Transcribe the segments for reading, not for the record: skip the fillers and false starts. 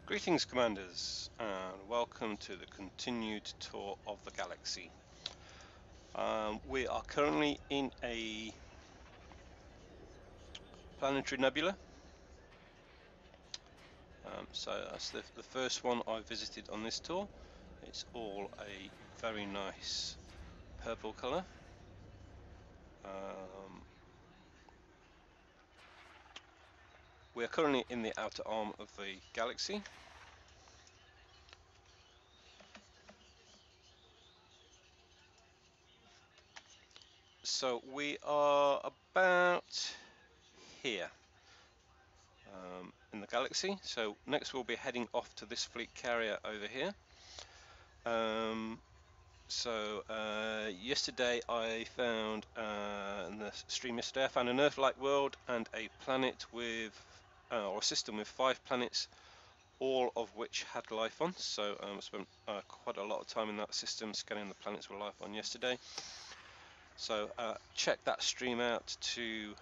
Greetings, Commanders, and welcome to the continued tour of the galaxy. We are currently in a planetary nebula. So that's the first one I visited on this tour. It's all a very nice purple colour. We are currently in the outer arm of the galaxy. So we are about here in the galaxy. So next we'll be heading off to this fleet carrier over here. Yesterday I found, in the stream yesterday, I found an Earth-like world and a planet with, or a system with 5 planets, all of which had life on. So I spent quite a lot of time in that system scanning the planets with life on yesterday. So check that stream out to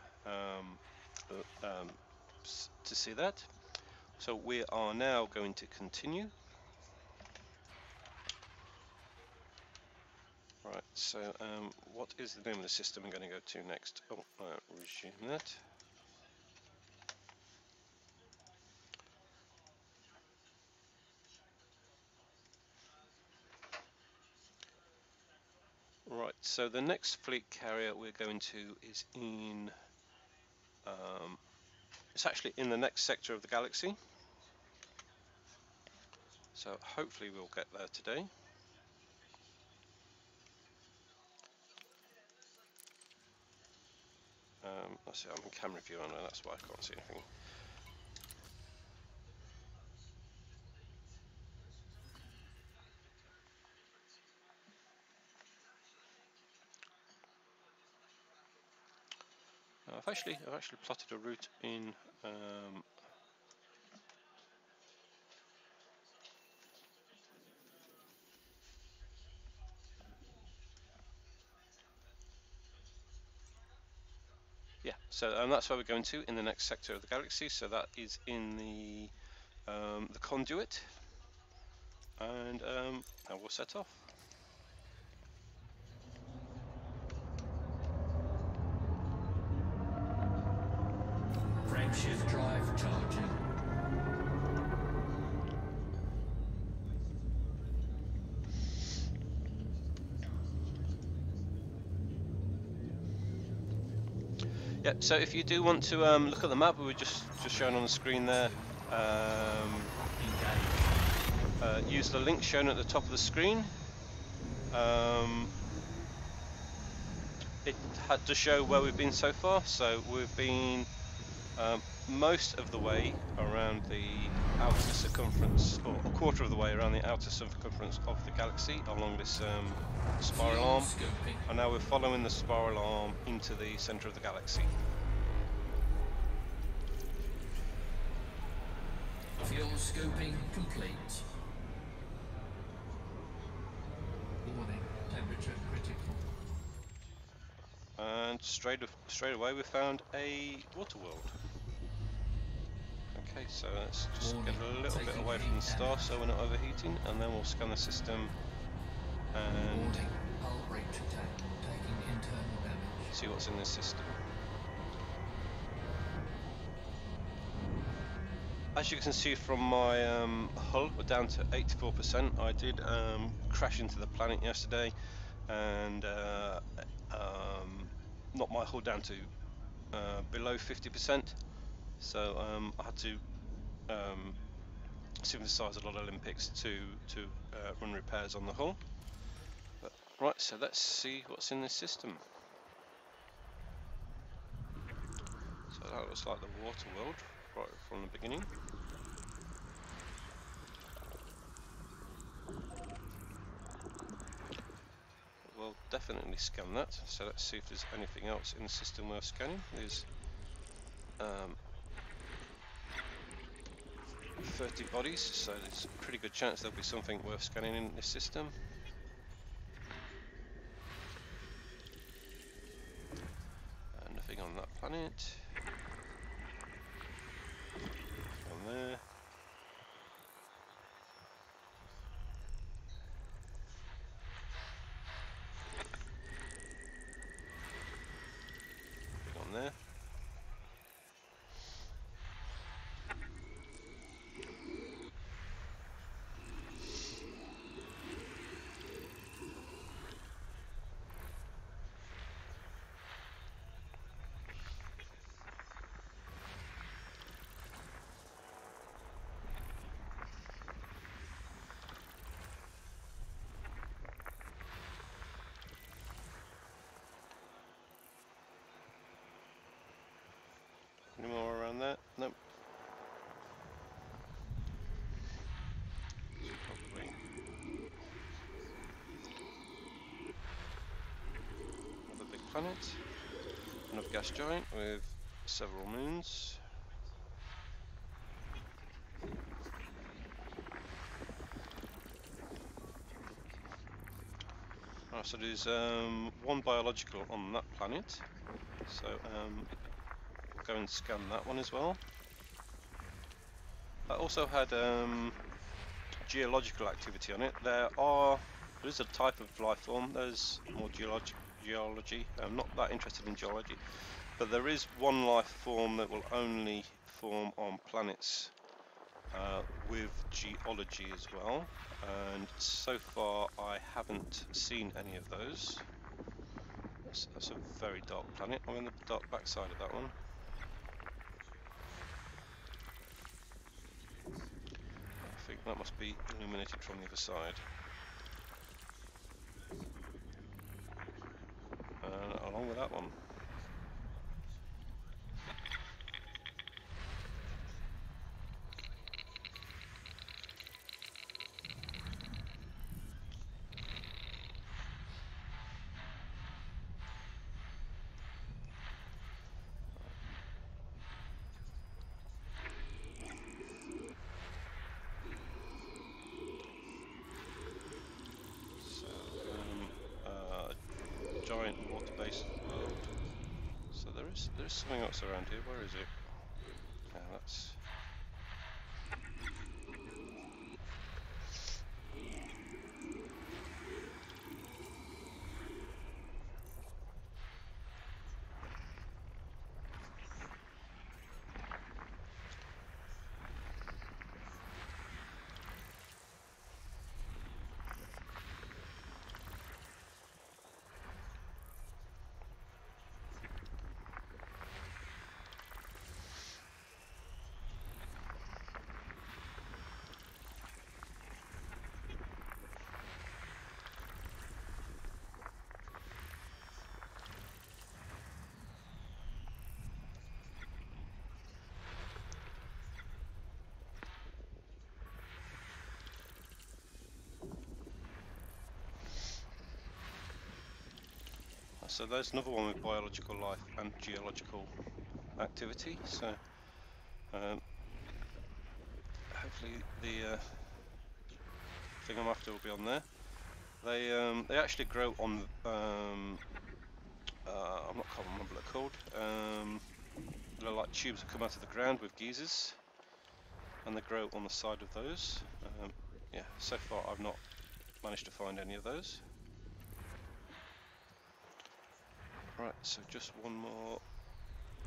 see that. So we are now going to continue. Right, so what is the name of the system I'm going to go to next? Oh, resume that. Right, so the next fleet carrier we're going to is in, it's actually in the next sector of the galaxy. So hopefully we'll get there today. Let's see, I'm in camera view and that's why I can't see anything. I've actually plotted a route in yeah, so that's where we're going to in the next sector of the galaxy. So that is in the conduit, and we'll set off. Frameshift drive charging. Yeah, so if you do want to look at the map, we were just shown on the screen there. Use the link shown at the top of the screen. It had to show where we've been so far. So we've been most of the way around the outer circumference, or a quarter of the way around the outer circumference of the galaxy along this spiral arm, and now we're following the spiral arm into the centre of the galaxy. Fuel scoping complete. Warning, temperature critical. And straight away we found a water world. Okay, so let's just get a little bit away from the star so we're not overheating, and then we'll scan the system and see what's in this system. As you can see from my hull, we're down to 84%. I did crash into the planet yesterday and knocked my hull down to below 50%. So I had to synthesize a lot of Olympics to run repairs on the hull. But, right, so let's see what's in this system. So that looks like the water world right from the beginning. We'll definitely scan that. So let's see if there's anything else in the system worth scanning. There's 30 bodies, so there's a pretty good chance there'll be something worth scanning in this system. Nothing on that planet. On there. nope. Probably another big planet, another gas giant with several moons. Right, so there's one biological on that planet, so go and scan that one as well. I also had geological activity on it. There is a type of life form. There's more geology. I'm not that interested in geology, but there is one life form that will only form on planets with geology as well. And so far, I haven't seen any of those. That's a very dark planet. I'm in the dark backside of that one. I think that must be illuminated from the other side. Along with that one. So, giant water-based world. So there is something else around here. Where is it? Yeah, that's. So there's another one with biological life and geological activity. So hopefully the thing I'm after will be on there. They actually grow on I'm not can't remember what they're called. They're like tubes that come out of the ground with geysers, and they grow on the side of those. Yeah, so far I've not managed to find any of those. Right, so just one more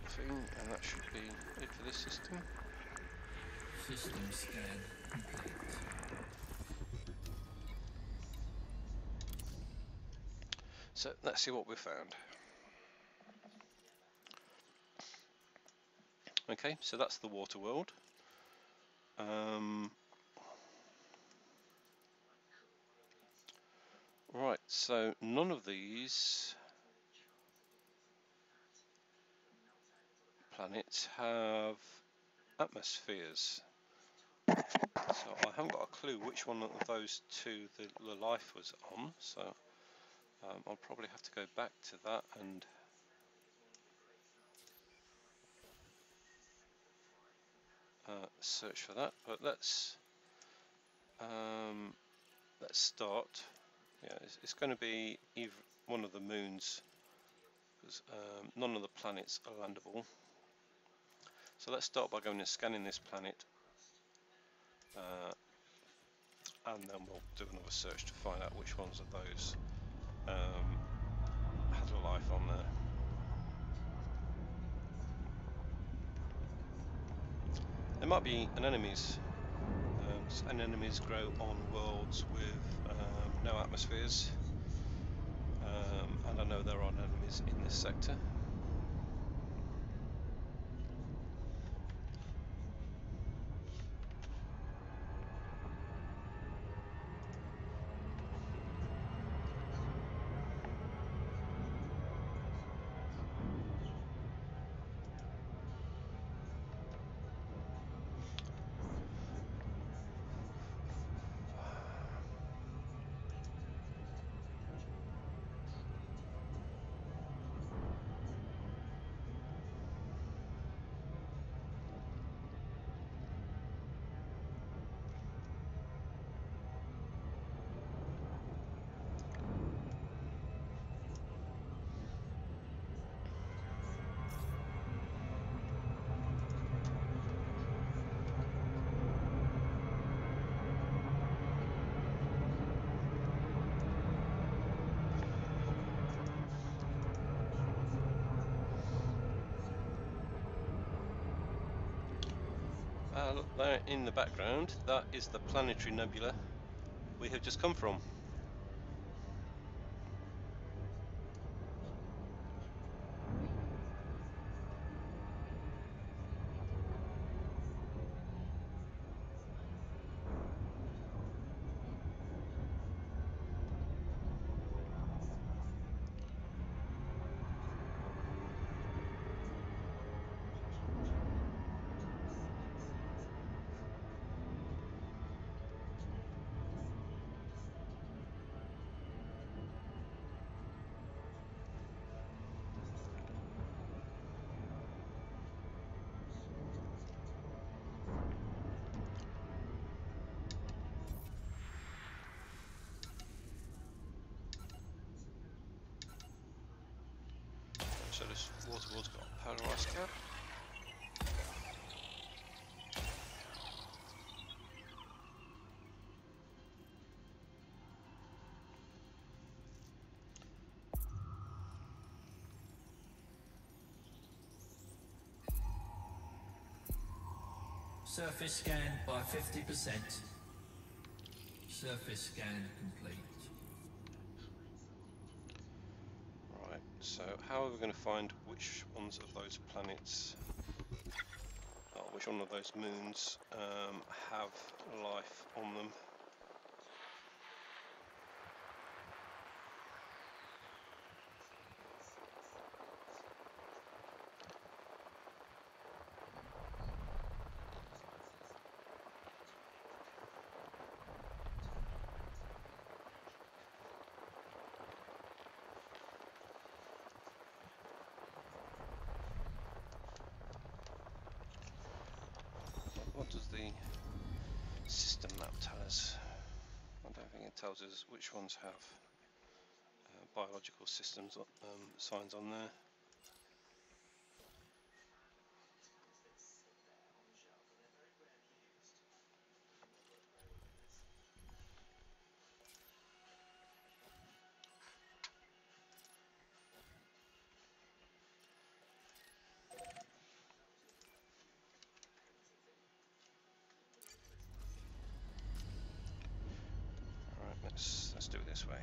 thing, and that should be it for this system. System scan complete. So let's see what we've found. Okay, so that's the water world. Right, so none of these planets have atmospheres. So I haven't got a clue which one of those two the life was on, so I'll probably have to go back to that and search for that. But let's start. Yeah, it's going to be either one of the moons, because none of the planets are landable. So let's start by going and scanning this planet, and then we'll do another search to find out which ones of those had a life on there. There might be anemones. Anemones grow on worlds with no atmospheres, and I know there are anemones in this sector. Look there in the background, that is the planetary nebula we have just come from. So this waterboard's got a polarised cap. Surface scan by 50%. Surface scan complete. Right, so how are we going to find which ones of those planets, or which one of those moons have life on them? What does the system map tell us? I don't think it tells us which ones have biological systems signs on there. Alright, let's do it this way.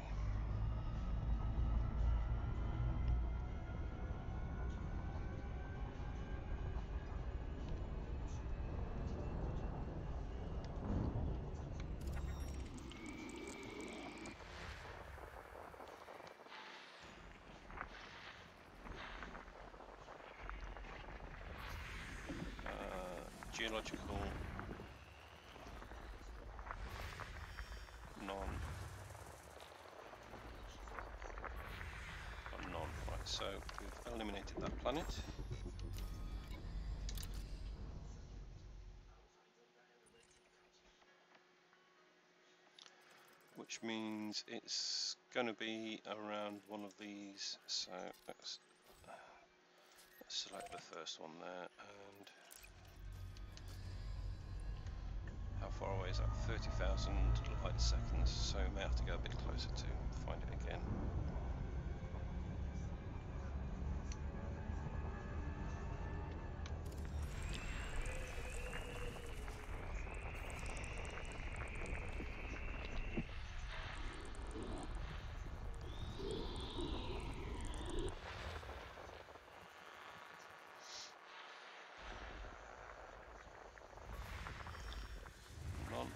Geological, none, or none. Right, so we've eliminated that planet. Which means it's going to be around one of these. So let's select the first one there, and how far away is that? 30,000 light seconds, so we may have to go a bit closer to find it again. None.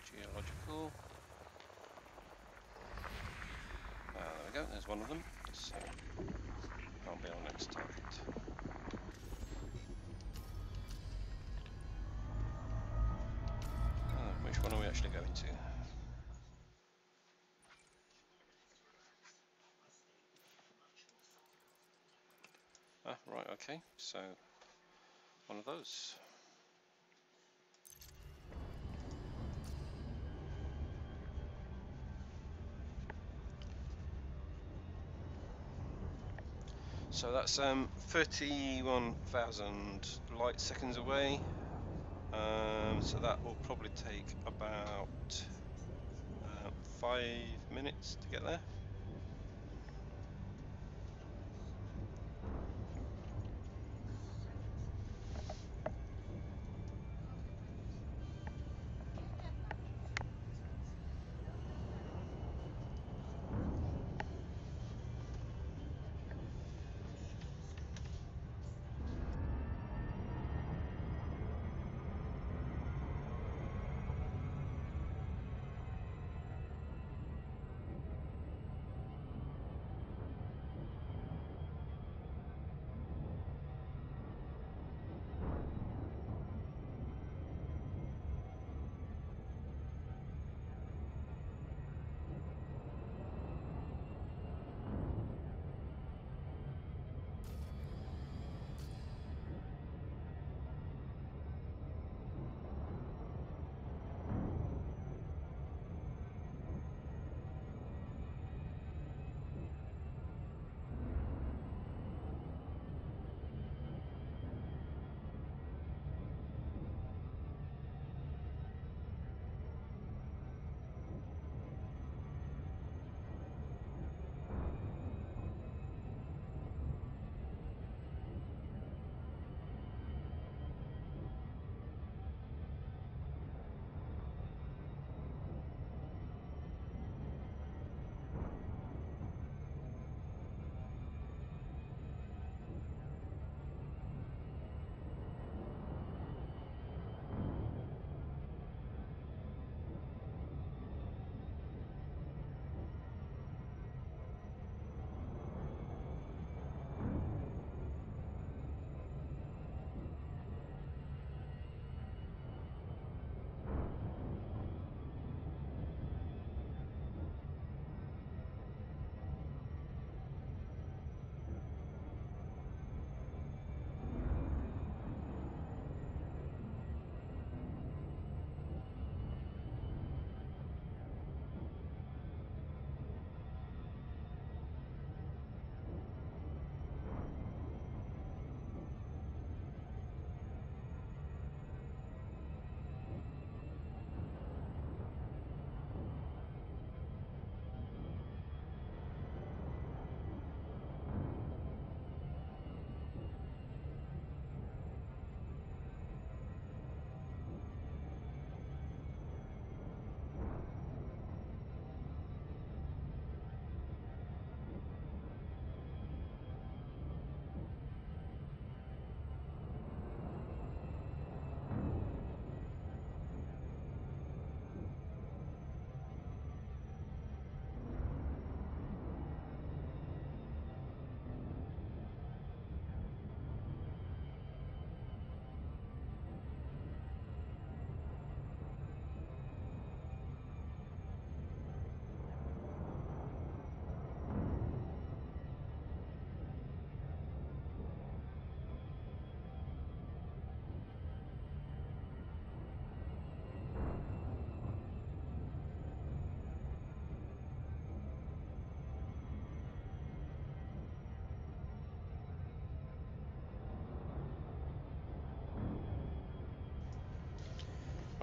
Geological. There we go, there's one of them. So that'll be our next target. Which one are we actually going to? Ah, right, okay, so one of those. So that's 31,000 light seconds away. So that will probably take about 5 minutes to get there.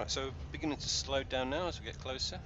Right, so beginning to slow down now as we get closer.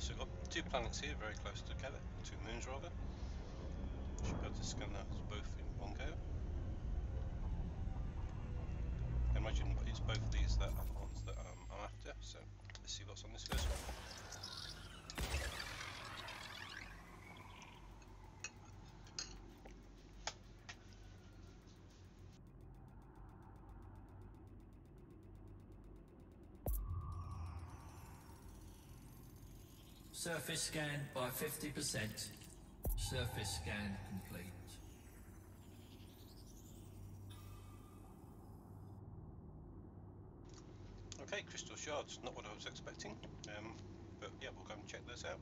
Also got two planets here very close together, two moons rather. Should be able to scan those both in one go. I imagine it's both of these that are the ones that I'm after, so let's see what's on this first one. Surface scanned by 50%. Surface scan complete. Okay, crystal shards, not what I was expecting, but yeah, we'll go and check those out.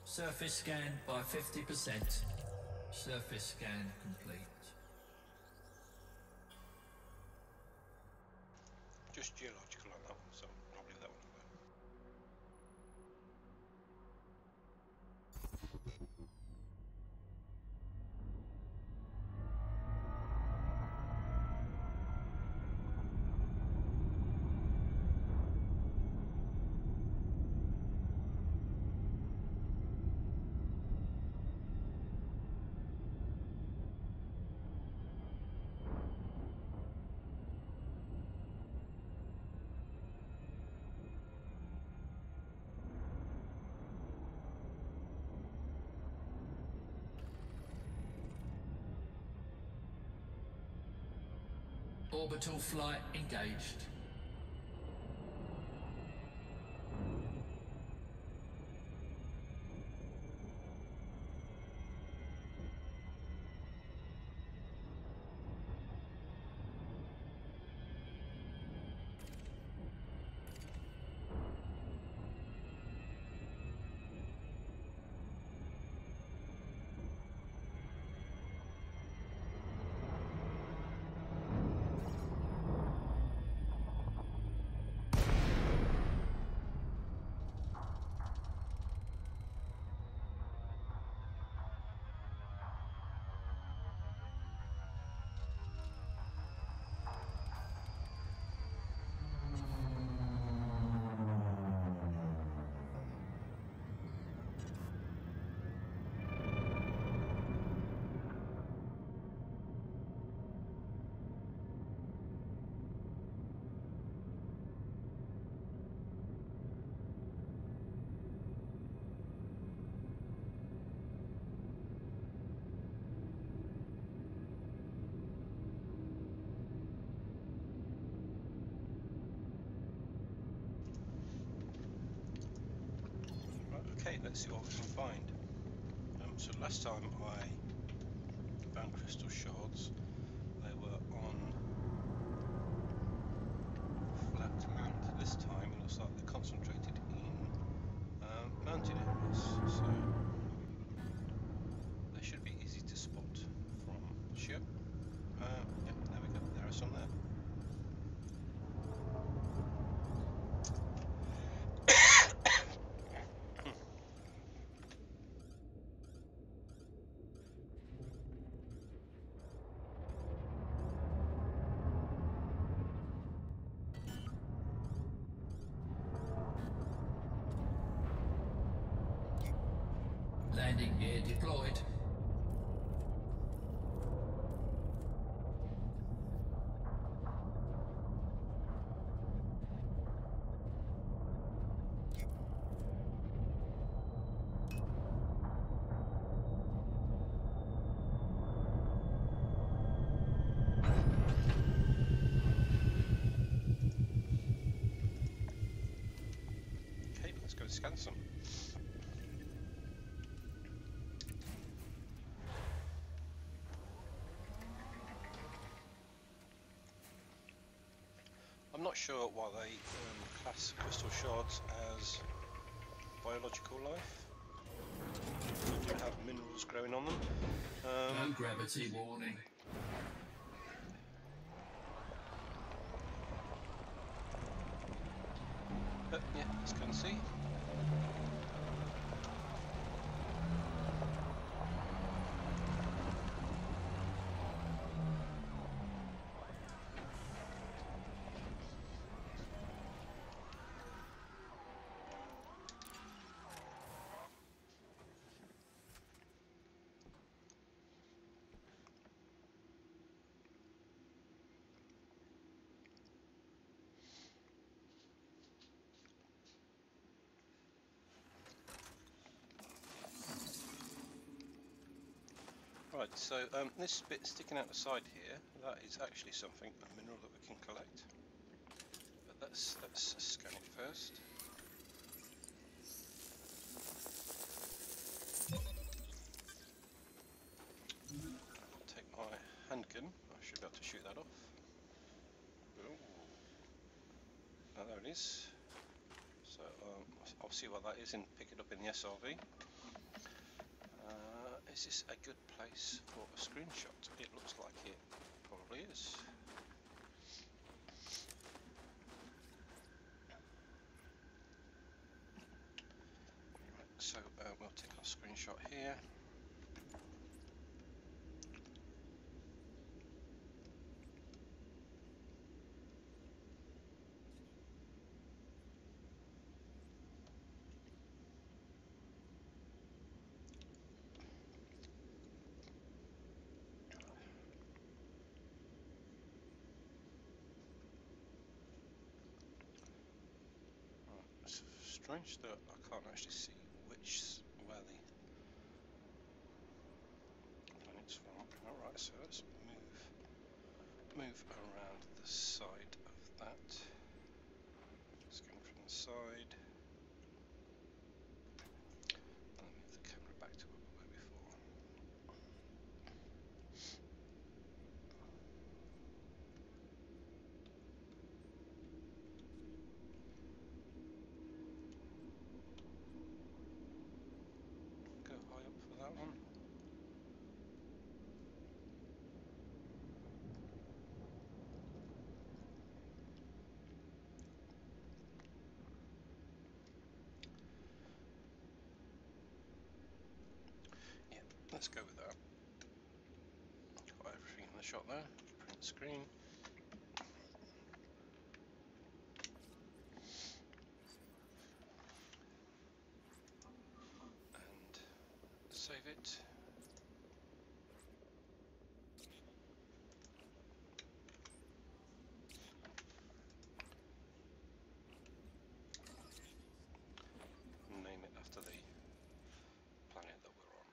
Surface scan by 50%. Surface scan complete. Just geological on that one, so I'll leave that one alone. Orbital flight engaged. Right, okay, let's see what we can find. So last time I found crystal shards, they were on flat land. This time it looks like they're concentrated in mountain areas, so they should be easy to spot from ship. Yep, there we go, there are some there. Landing gear deployed. Okay, let's go scan some. I'm not sure why they class crystal shards as biological life. They do have minerals growing on them. No gravity warning. But yeah, let's go and see. Right, so this bit sticking out the side here, that is actually something, a mineral that we can collect. But let's scan it first. Take my handgun, I should be able to shoot that off. Ooh. Oh, there it is. So I'll see what that is and pick it up in the SRV. Is this a good place for a screenshot? It looks like it probably is. Right, so we'll take our screenshot here. It's strange that I can't actually see where the planet's from. Alright, so let's move around the side of that. Just going from the side. And then move the camera back to where we were before. Go high up for that one. Yeah, let's go with that. Got everything in the shot there. Print screen. And save it. Name it after the planet that we're on.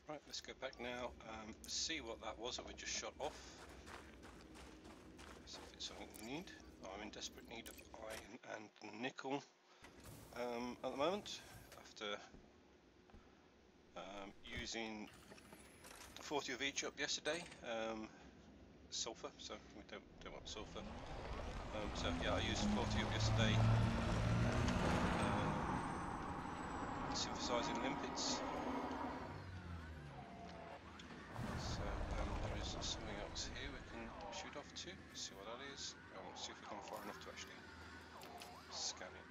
Right, let's go back now, see what that was that we just shot off. See if it's something we need. I'm in desperate need of iron and nickel at the moment, after using 40 of each up yesterday. Sulfur, so we don't want sulfur. So yeah, I used 40 up yesterday, synthesizing limpets. So there is something else here we can shoot off to. See what that is. See if we come far enough to actually scan it.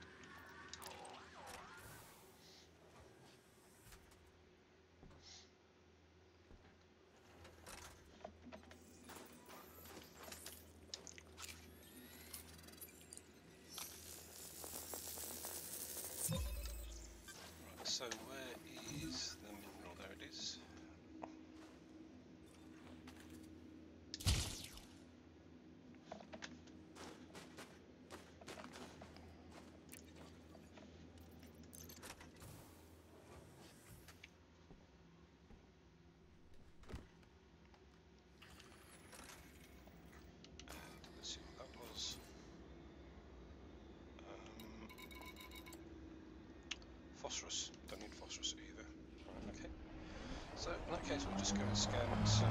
Right, so where is the mineral? There it is. Let's see what that was. Phosphorus. Don't need phosphorus either. Right, okay. So in that case, we'll just go and scan some.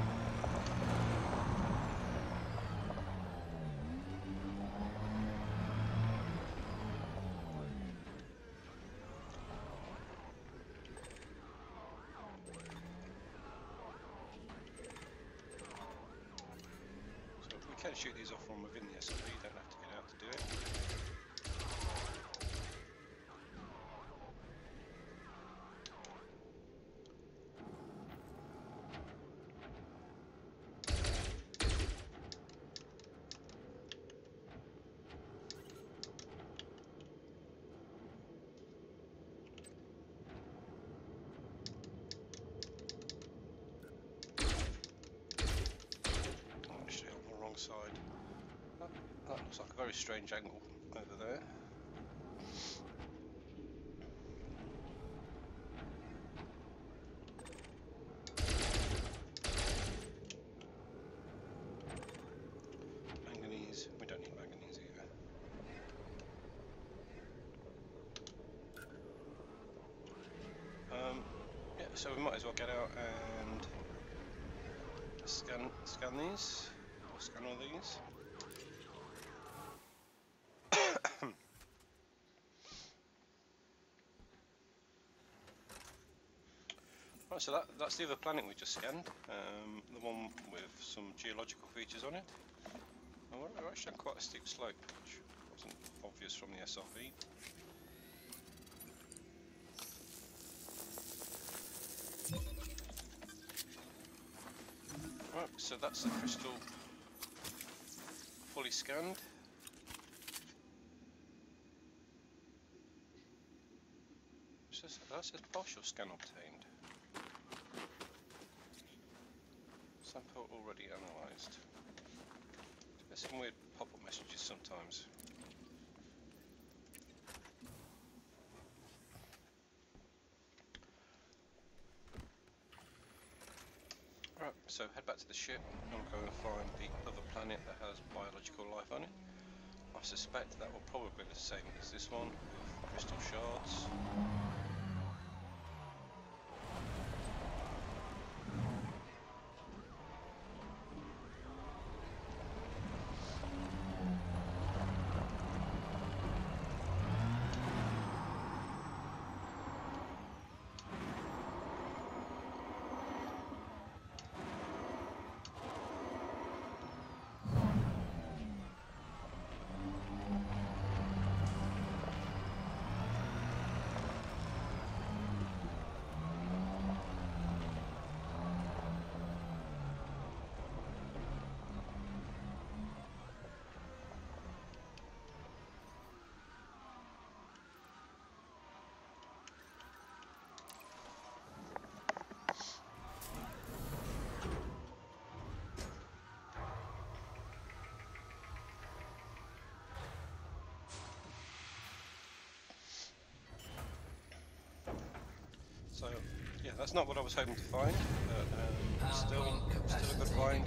So we can shoot these off from within the SMP. You don't have to get out to do it. Side. That looks like a very strange angle over there. so we might as well get out and scan these, or scan all these. Right, so that's the other planet we just scanned, the one with some geological features on it. And we're actually on quite a steep slope, which wasn't obvious from the SRV. Right, so that's the Chrystal fully scanned. That says partial scan obtained. Sample already analysed. There's some weird pop-up messages sometimes. Right, so head back to the ship and go and find the other planet that has biological life on it. I suspect that will probably be the same as this one, with crystal shards. So, yeah, that's not what I was hoping to find, but still a good find.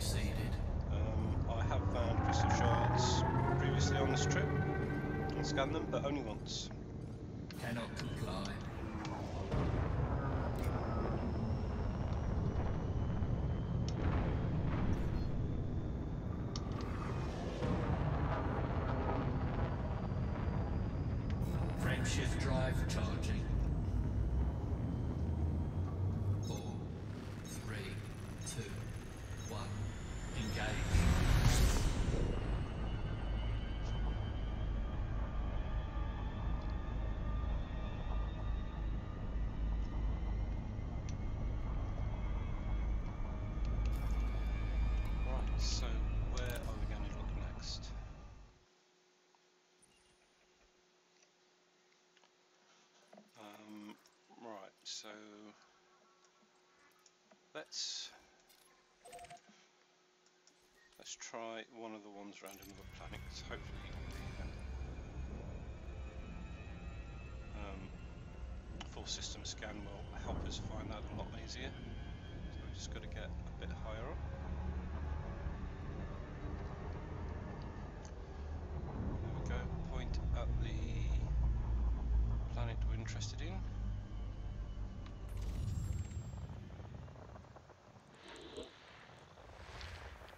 I have found crystal shards previously on this trip and scanned them, but only once. Cannot comply. Frameshift drive charging. 4, 3, 2, 1. Engage. Right, so where are we going to look next? Right, so let's try one of the ones around another planet, because hopefully the full system scan will help us find that a lot easier. So we've just got to get a bit higher up. There we go, point at the planet we're interested in.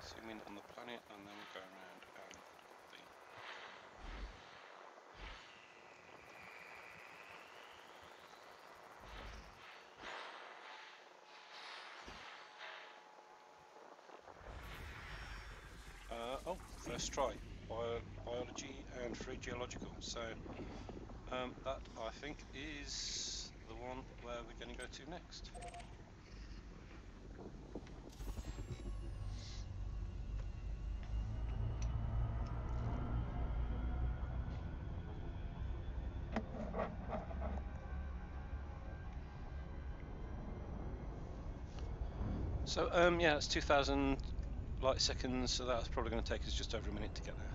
Zoom in on the planet and then we'll go around and look at the oh, first try. Biology and free geological. So that I think is the one where we're going to go to next. So yeah, it's 2,000 light seconds, so that's probably going to take us just over a minute to get there.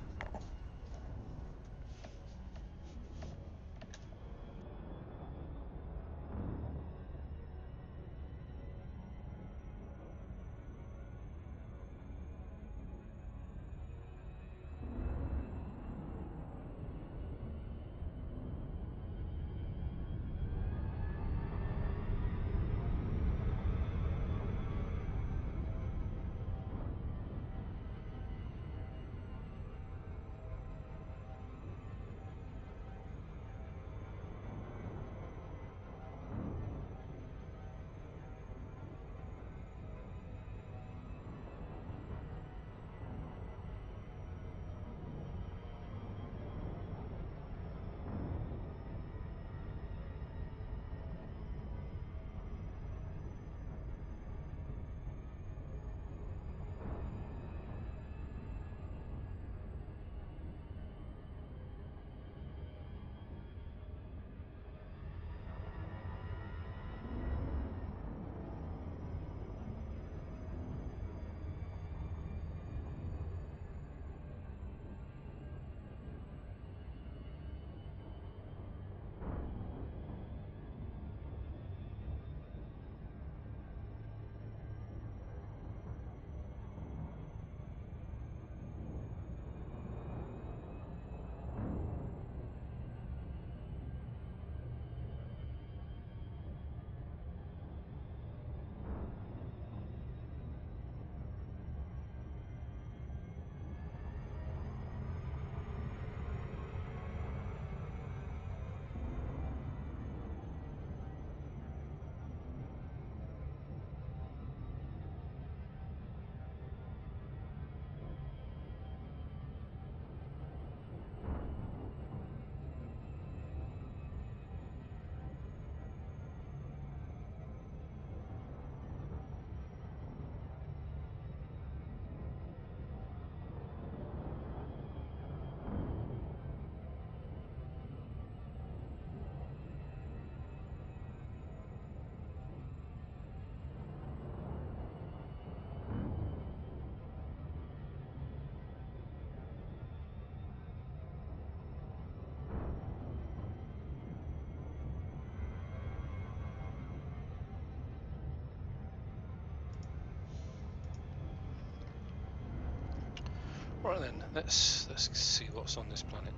Right then, let's see what's on this planet.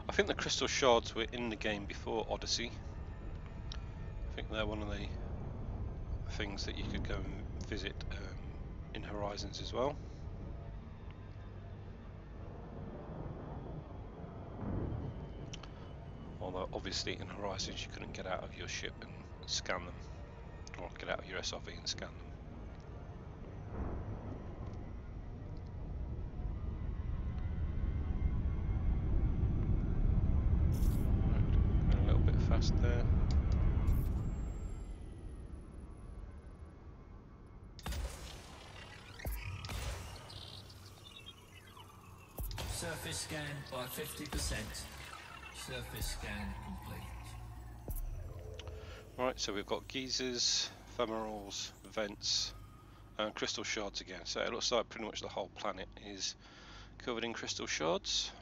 I think the crystal shards were in the game before Odyssey. I think they're one of the things that you could go and visit in Horizons as well. Although obviously in Horizons you couldn't get out of your ship and scan them, or get out of your SRV and scan them. Right, a little bit fast there. Surface scan by 50%. Surface scan complete. Right, so we've got geysers, ephemerals, vents, and crystal shards again. So it looks like pretty much the whole planet is covered in crystal shards.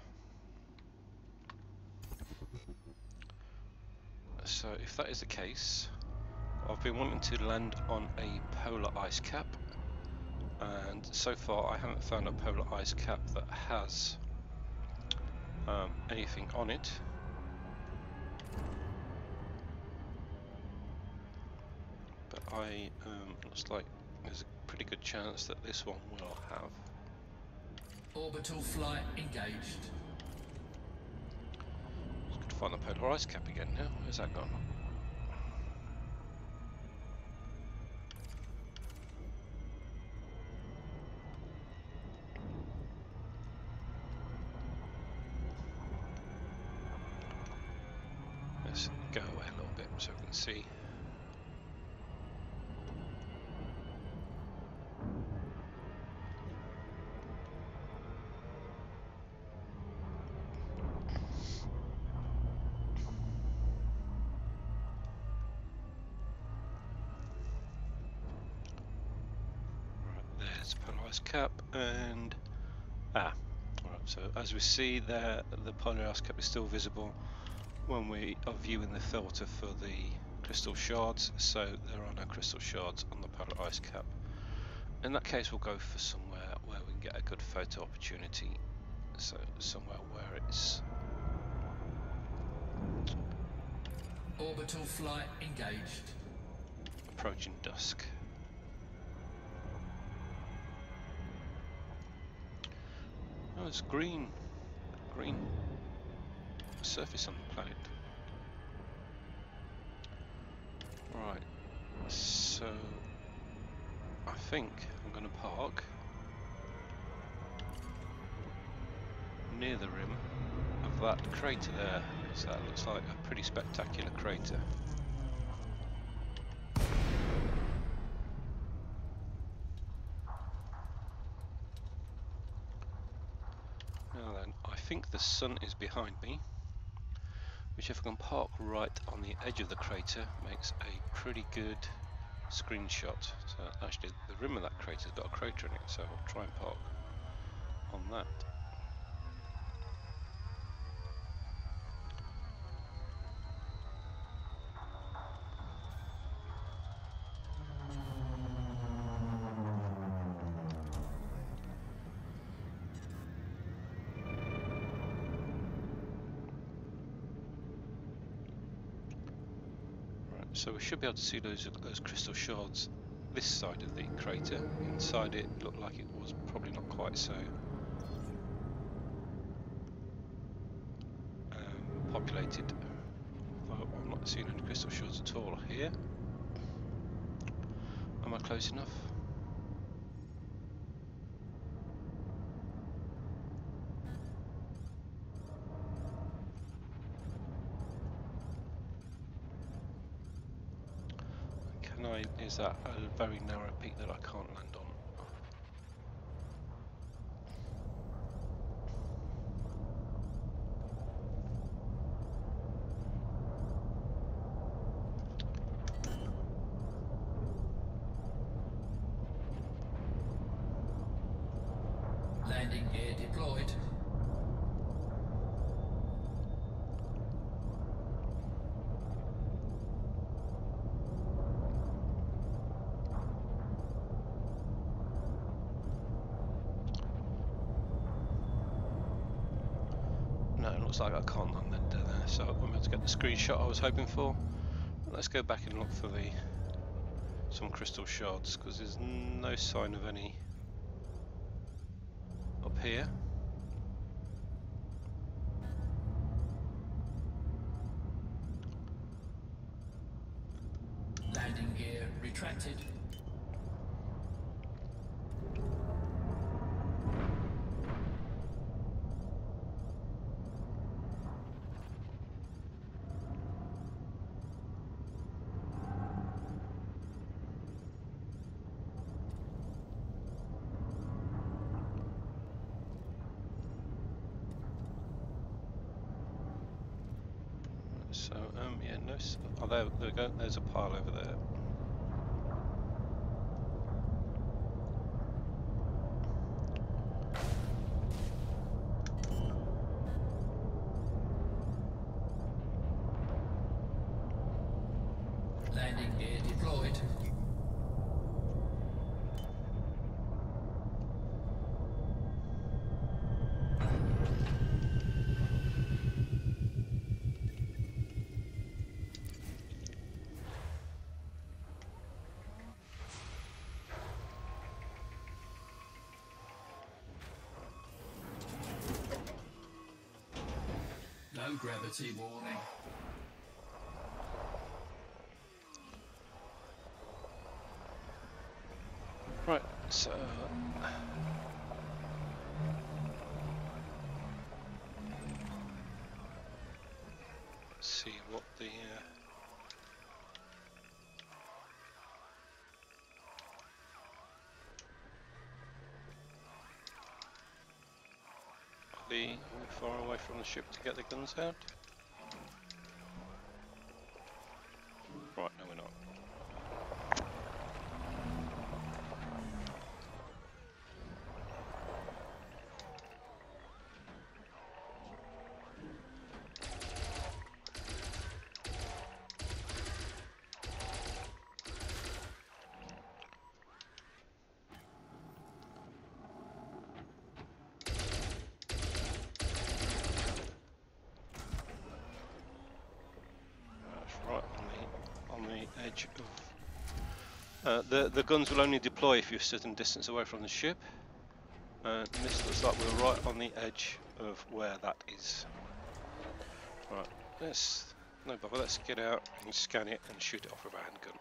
So if that is the case, I've been wanting to land on a polar ice cap, and so far I haven't found a polar ice cap that has anything on it. But looks like there's a pretty good chance that this one will have. Orbital flight engaged. Just could find the polar ice cap again now. Where's that gone? Let's go away a little bit so we can see. There's polar ice cap, and alright, so as we see there, the polar ice cap is still visible when we are viewing the filter for the crystal shards, so there are no crystal shards on the polar ice cap. In that case, we'll go for somewhere where we can get a good photo opportunity, so somewhere where it's Orbital flight engaged. approaching dusk. Oh, it's green surface on the planet. Right, so I think I'm going to park near the rim of that crater there, because that looks like a pretty spectacular crater. Now then, I think the sun is behind me, which if I can park right on the edge of the crater makes a pretty good screenshot. So actually the rim of that crater's got a crater in it, so I'll try and park on that. So we should be able to see those crystal shards this side of the crater. Inside it looked like it was probably not quite so populated. Although I'm not seeing any crystal shards at all here. Am I close enough? Is that a very narrow peak that I can't land on? Landing Landing gear deployed. No, it looks like I can't land there, so I'm going to get the screenshot I was hoping for. Let's go back and look for some crystal shards, because there's no sign of any up here. Landing gear retracted. So, yeah, no. Oh, there we go. There's a pile over there. Landing gear deployed. Low gravity warning. Right, so let's see what the are we far away from the ship to get the guns out? Right, no, we're not. Right on the edge of the guns will only deploy if you're a certain distance away from the ship. And this looks like we're right on the edge of where that is. Right, no bother, let's get out and scan it and shoot it off with a handgun.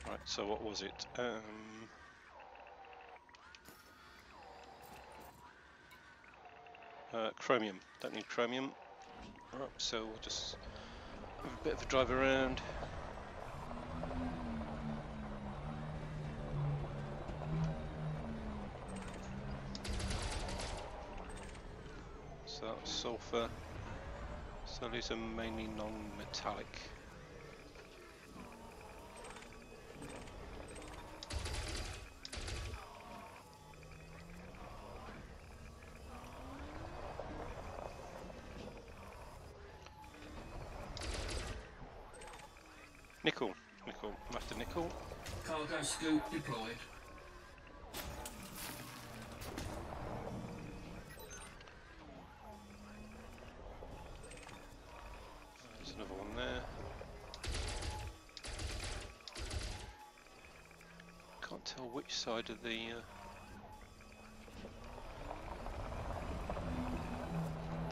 Right, so what was it? Chromium. Don't need chromium. Right, so we'll just have a bit of a drive around. So that's sulfur. So these are mainly non-metallic. Nickel. I'm after nickel. Cargo scoop deployed. There's another one there. Can't tell which side of the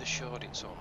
shard it's on.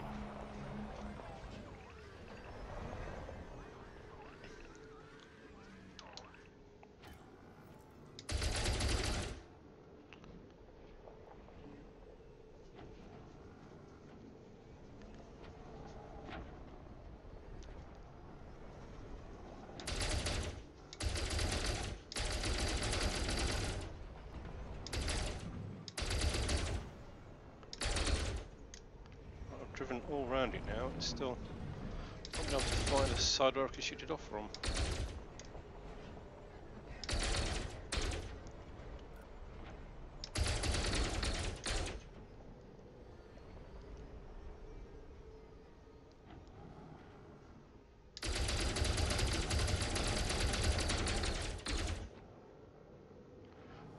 driven all around it now. It's still not been able to find a side where I can shoot it off from.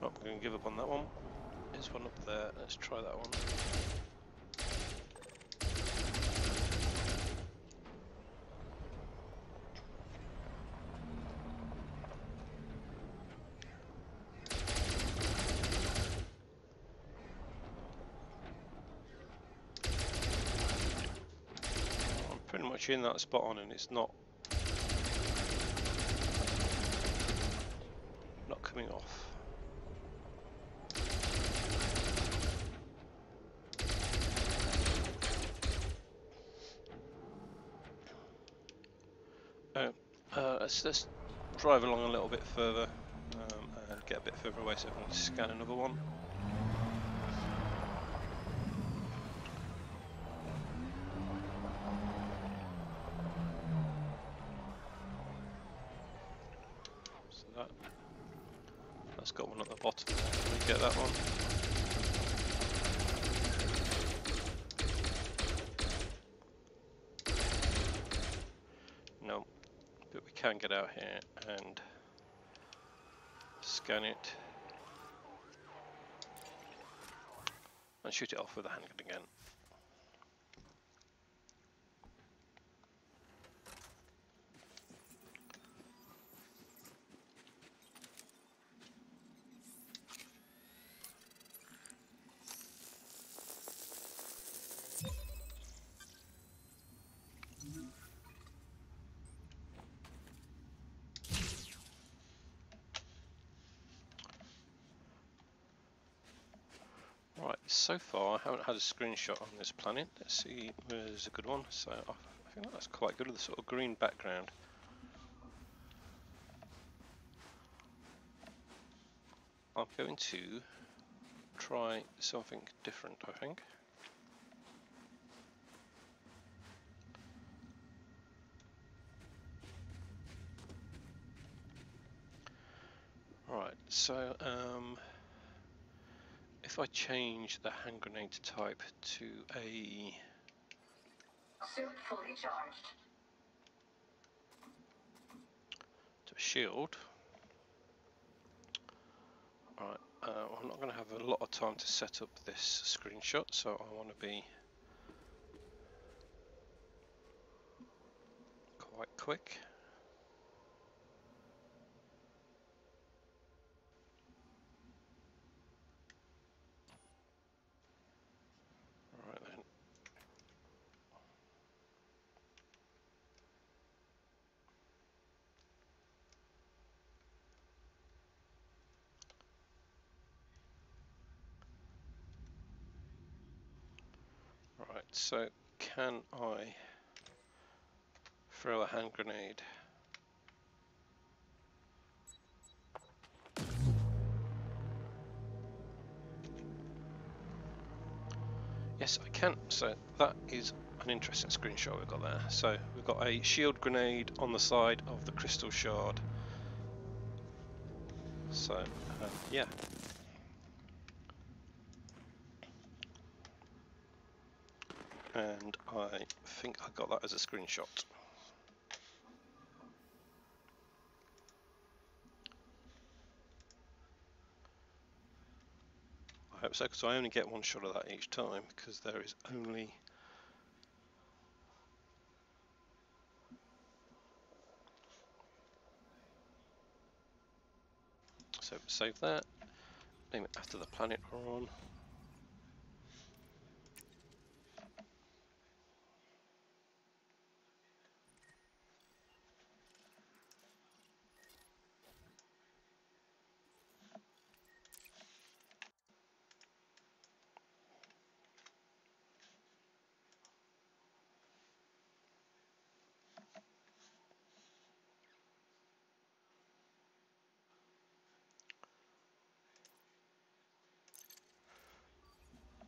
Oh, I'm going to give up on that one. There's one up there. Let's try that one. I'm pretty much in that spot on, and it's not coming off. Let's drive along a little bit further and get a bit further away so we can scan another one. So that's got one at the bottom there. Can we get that one? No, but we can get out here and scan it and shoot it off with a handgun again. Right, so far I haven't had a screenshot on this planet. Let's see where's a good one. So I think that's quite good with the sort of green background. I'm going to try something different, I think. Right, so if I change the hand grenade type to a suit fully charged. To a shield. Right, I'm not going to have a lot of time to set up this screenshot, so I want to be quite quick. Right then. Right, so can I throw a hand grenade? Yes, I can. So that is an interesting screenshot we've got there. So we've got a shield grenade on the side of the crystal shard. So yeah. And I think I got that as a screenshot. I hope so, because I only get one shot of that each time, because there is only so save that, name it after the planet we're on.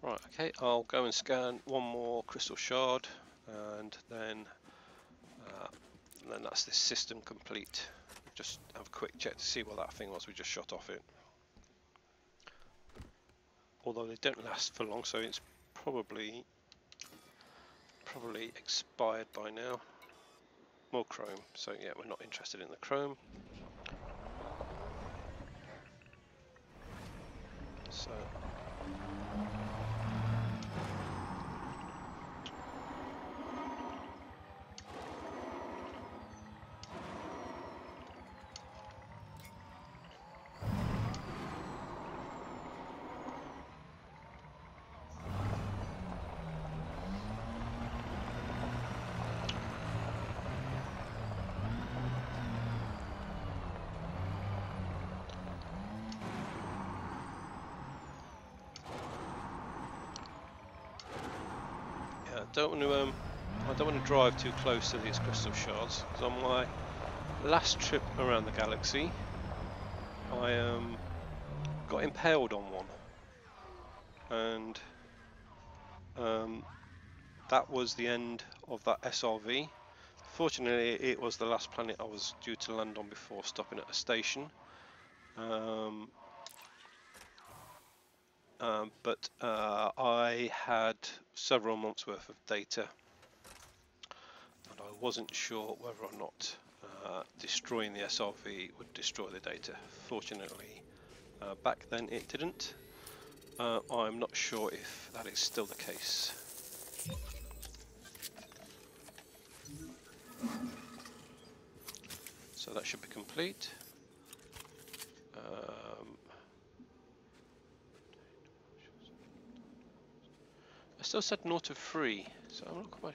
Right, okay, I'll go and scan one more crystal shard, and then that's this system complete. Just have a quick check to see what that thing was we just shot off it. Although they don't last for long, so it's probably expired by now. More chrome, so yeah, we're not interested in the chrome. So I don't want to drive too close to these crystal shards, because on my last trip around the galaxy I got impaled on one, and that was the end of that SRV. Fortunately, it was the last planet I was due to land on before stopping at a station. But I had several months worth of data, and I wasn't sure whether or not destroying the SRV would destroy the data. Fortunately, back then it didn't. I'm not sure if that is still the case. So that should be complete. I still said 0 to 3, so I'm not quite.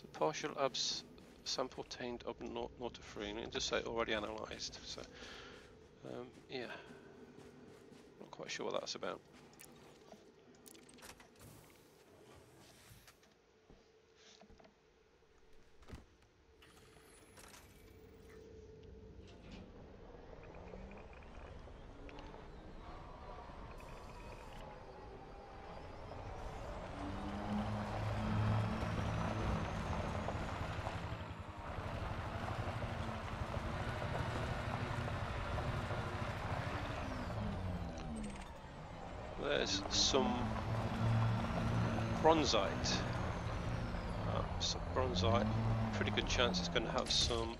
The partial abs sample obtained up 0 to 3, and it just say already analysed. So yeah, not quite sure what that's about. There's some bronzite. Some bronzite. Pretty good chance it's going to have some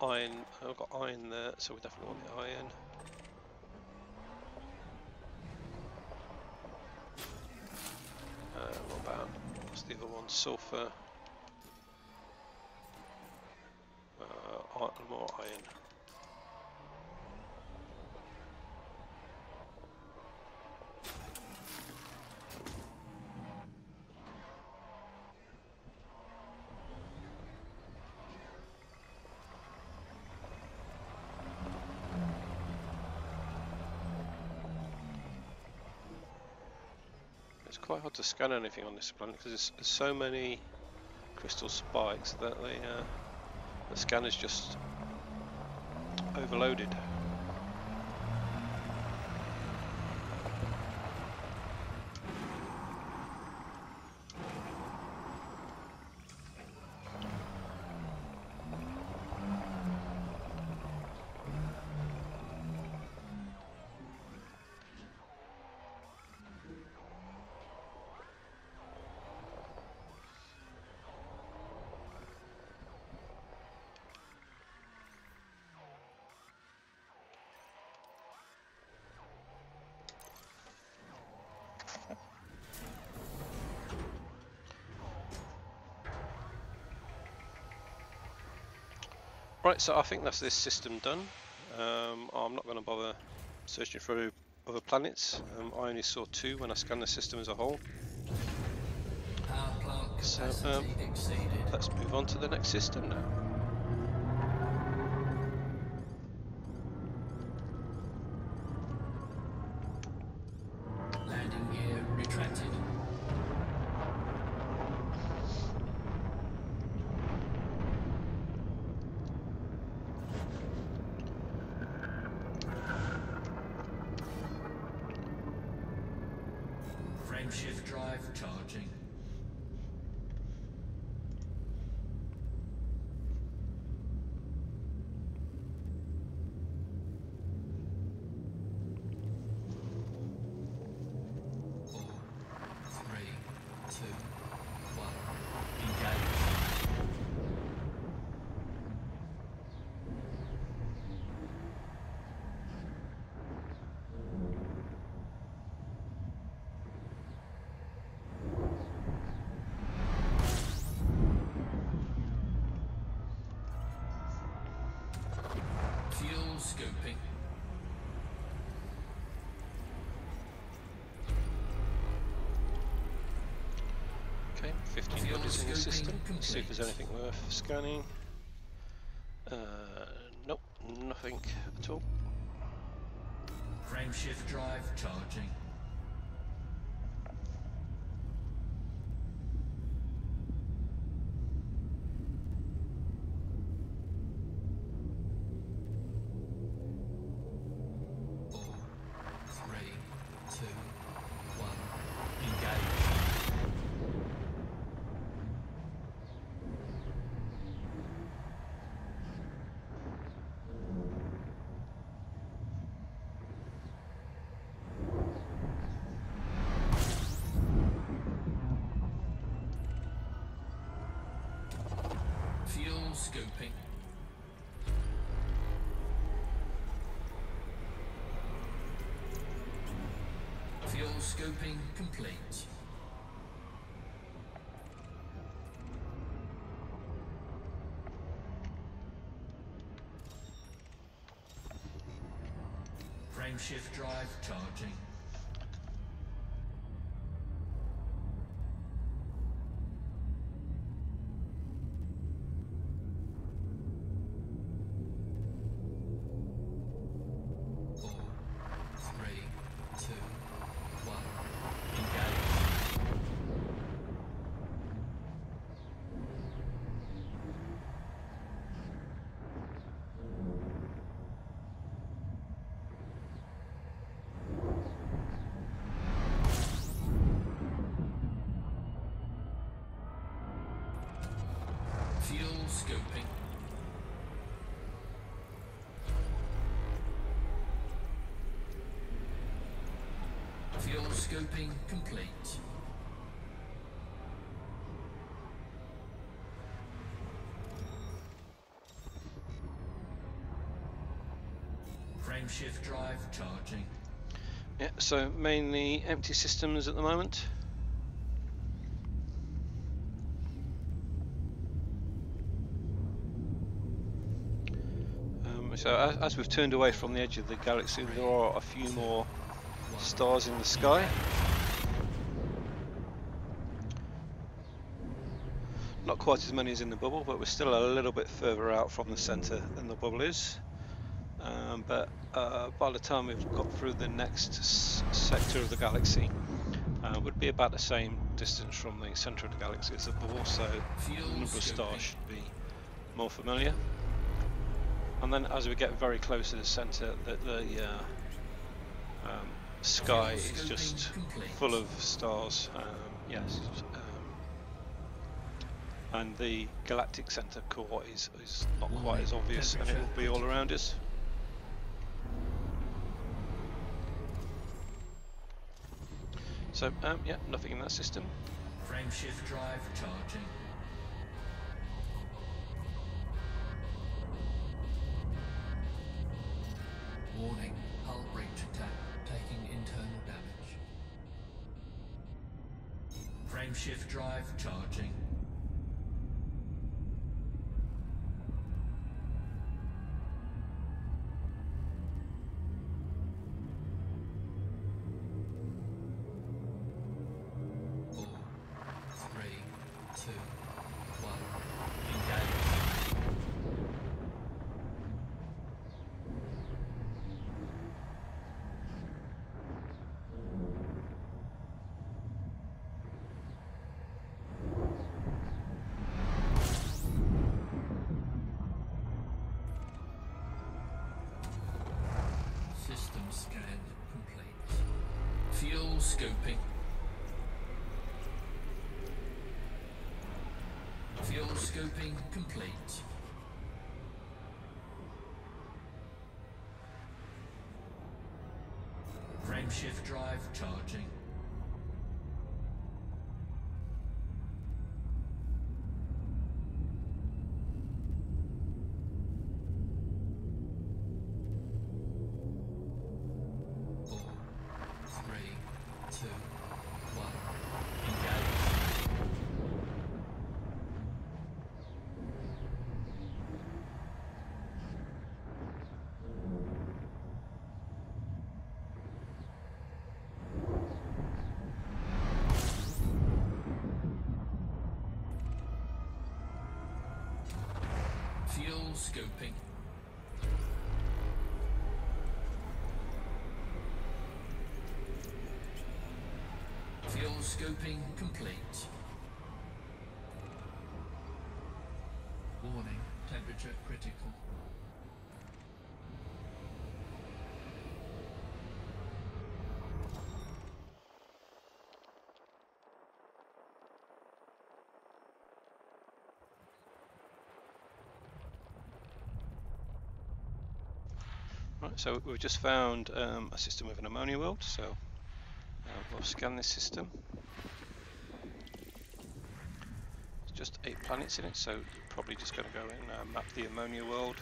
iron. I've got iron there, so we definitely want the iron. What about, what's the other one? Sulfur. More iron. It's quite hard to scan anything on this planet because there's so many crystal spikes that the scanner's just overloaded. Right, so I think that's this system done. I'm not going to bother searching for other planets. I only saw 2 when I scanned the system as a whole. Power plant capacity exceeded. Let's move on to the next system now. Landing gear retracted. Frameshift drive charging. Fuel scoping. Okay, 15 buddies in the system. Let's see if there's anything worth scanning. Nope, nothing at all. Frameshift drive charging. Fuel scoping. Fuel scoping complete. Frameshift drive charging. Fuel scoping. Fuel scoping complete. Frameshift drive charging. Yeah, so mainly empty systems at the moment. So as we've turned away from the edge of the galaxy, there are a few more stars in the sky. Not quite as many as in the bubble, but we're still a little bit further out from the centre than the bubble is. But by the time we've got through the next sector of the galaxy, it would be about the same distance from the centre of the galaxy as the bubble, so the number of stars should be more familiar. And then as we get very close to the centre, the sky is just full of stars. Yes, and the galactic centre core is not quite as obvious, and it will be all around us. So yeah, nothing in that system. Frameshift drive charging. Warning, hull breach attack, taking internal damage. Frameshift drive charging. System scan complete. Fuel scoping. scoping complete. Frameshift drive charging. Fuel scoping. Fuel scoping complete. Warning, temperature critical. Right, so we've just found a system with an ammonia world, so we'll scan this system. It's just 8 planets in it, so probably just going to go and map the ammonia world.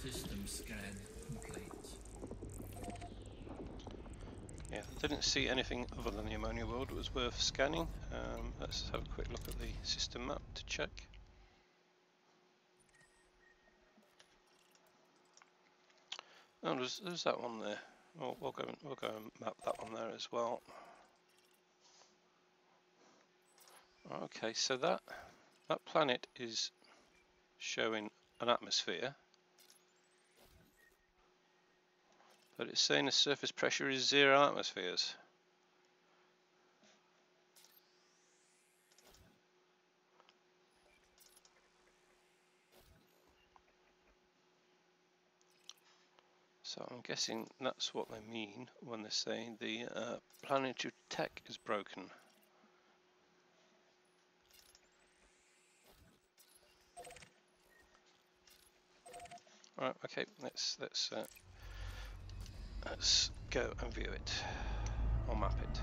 System scan complete. Yeah, didn't see anything other than the ammonia world that was worth scanning. Let's have a quick look at the system map to check. Oh, there's that one there. Well, we'll go and map that one there as well. Okay, so that planet is showing an atmosphere, but it's saying the surface pressure is 0 atmospheres. So I'm guessing that's what they mean when they're saying the planetary tech is broken. Right, okay, let's go and view it, or map it.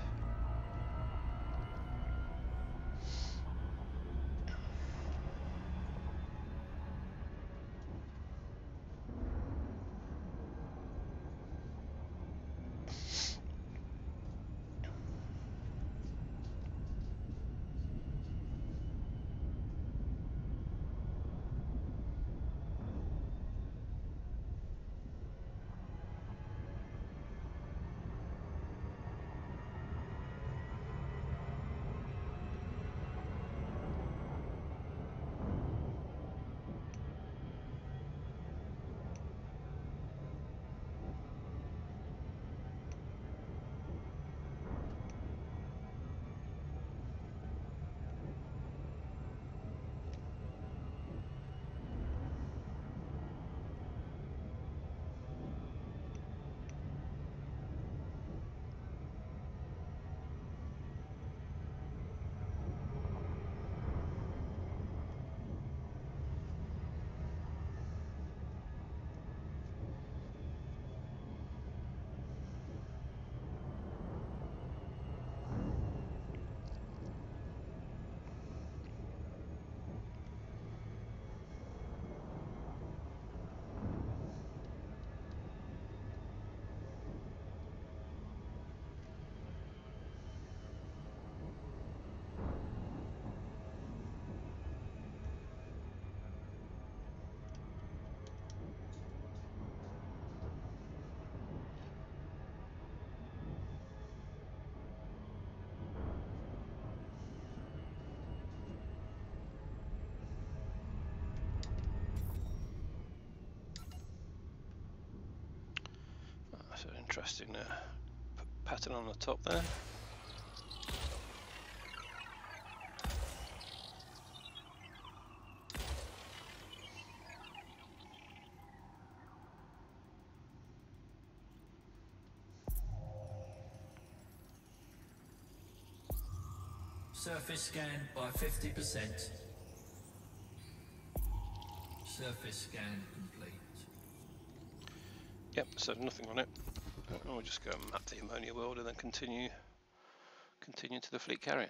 That's an interesting pattern on the top there. Surface scan by 50%. Surface scan complete. Yep, so nothing on it. We'll just go and map the ammonia world and then continue to the fleet carrier.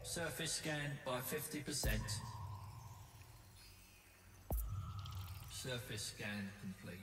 Surface scan by 50%. Surface scan complete.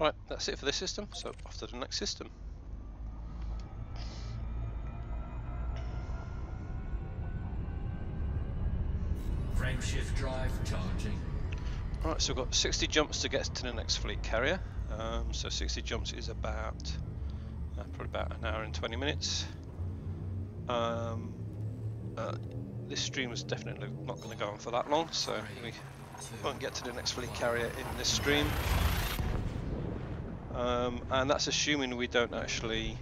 Right, that's it for this system, so off to the next system. Frameshift drive charging. Alright, so we've got 60 jumps to get to the next fleet carrier. So 60 jumps is about probably about an hour and 20 minutes. This stream is definitely not going to go on for that long, so we won't get to the next fleet carrier in this stream. And that's assuming we don't actually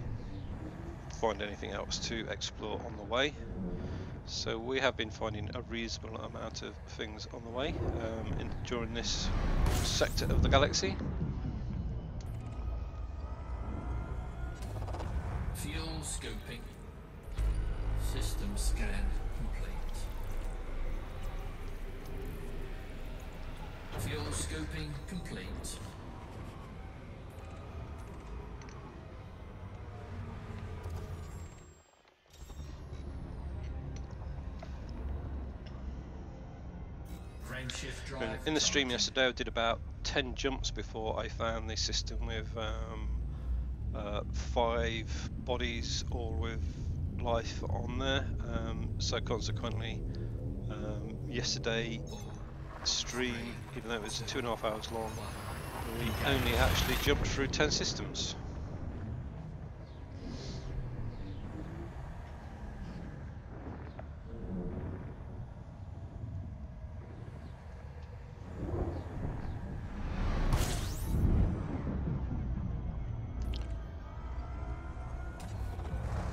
find anything else to explore on the way. So we have been finding a reasonable amount of things on the way during this sector of the galaxy. Fuel scoping. System scan complete. Fuel scoping complete. Frameshift drive In the stream charging. yesterday, I did about 10 jumps before I found this system with 5 bodies, all with life on there. So consequently, yesterday stream, even though it was 2.5 hours long, we only actually jumped through 10 systems.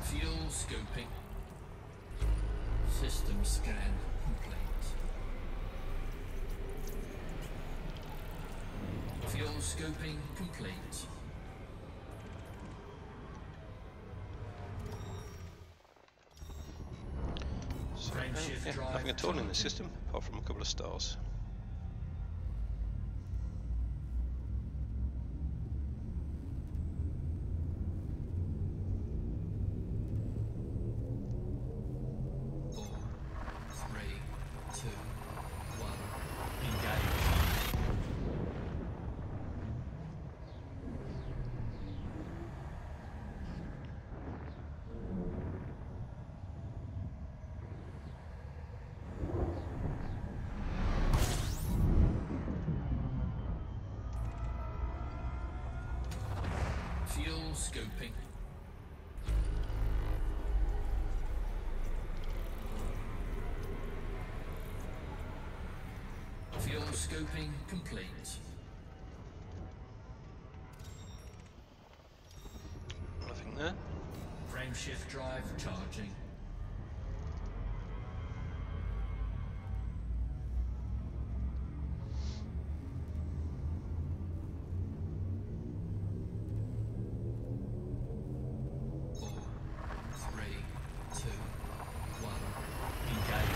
Fuel scoping. System scan complete. Fuel scoping complete. So, Frameshift yeah, drive nothing at all in the charging. system, apart from a couple of stars. Four, three, two, one. Engage. Fuel scoping. Fuel scoping complete. Nothing there. Frameshift drive charging. Four, three, two, one. Engage.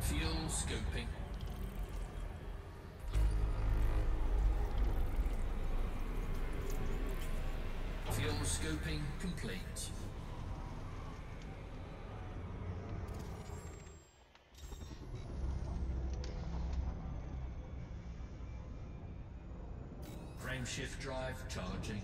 Fuel scoping. Fuel scoping complete. Frameshift drive charging.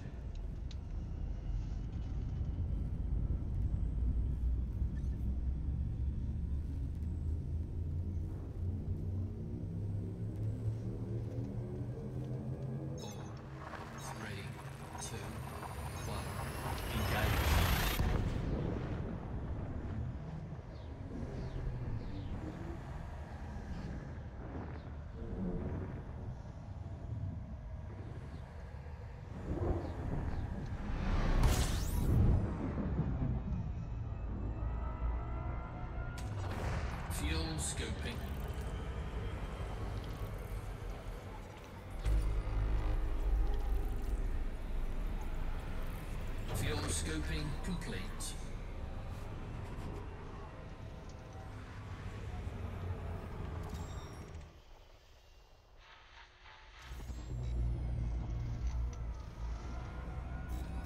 Four, three, two, one. Engage. Fuel scoping. Fuel scoping complete.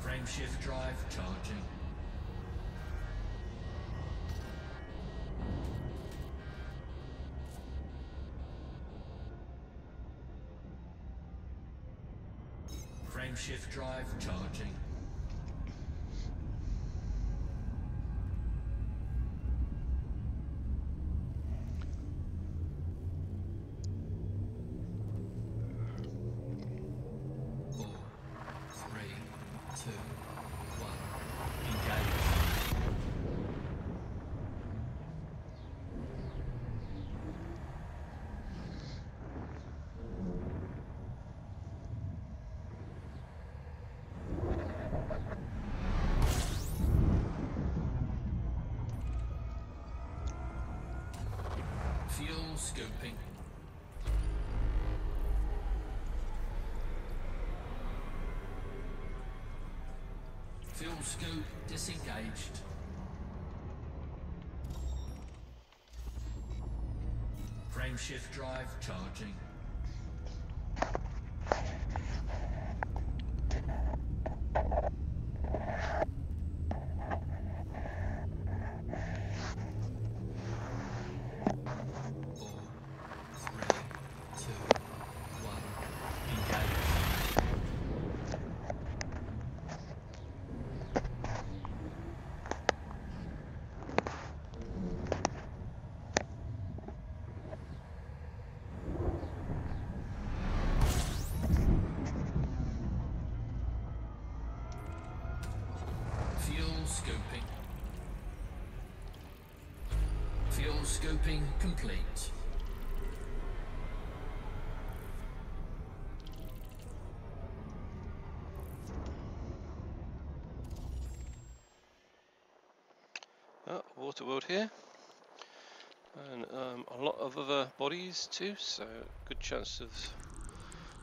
Frameshift drive charging. Frameshift drive charging. Four, three, two, one. Engage. scoping. Fuel scope disengaged. Frameshift drive charging. Scoping. Fuel scoping complete. Water world here, and a lot of other bodies too, so good chance of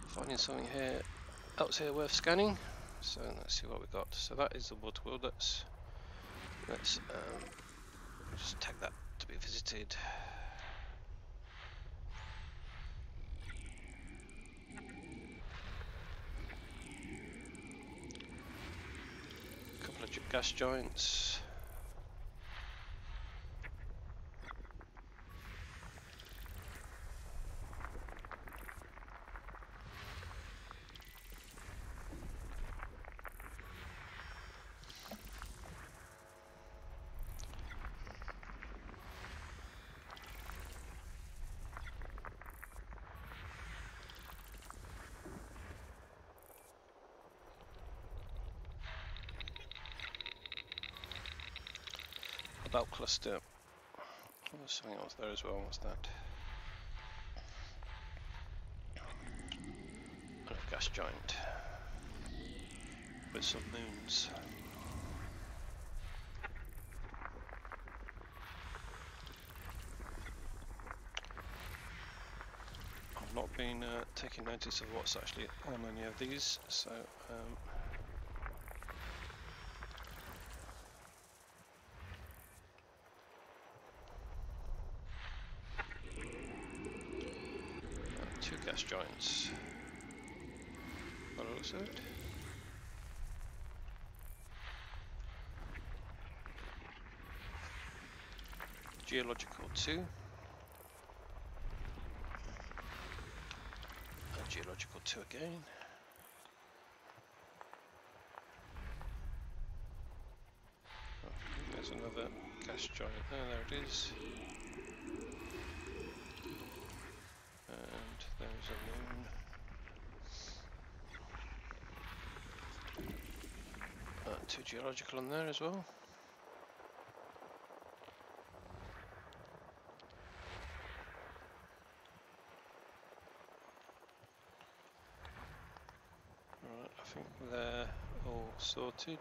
finding something here else here worth scanning. So let's see what we got. So that is the water world. Let's just tag that to be visited. A couple of gas giants. About cluster. Oh, there's something else there as well. What's that? A gas giant with some moons. I've not been taking notice of what's actually on any of these, so two gas giants. By the looks of it. Geological 2. And geological 2 again. Oh, there's another gas giant there it is. And there's a moon. Two geological on there as well. Right, I think they're all sorted.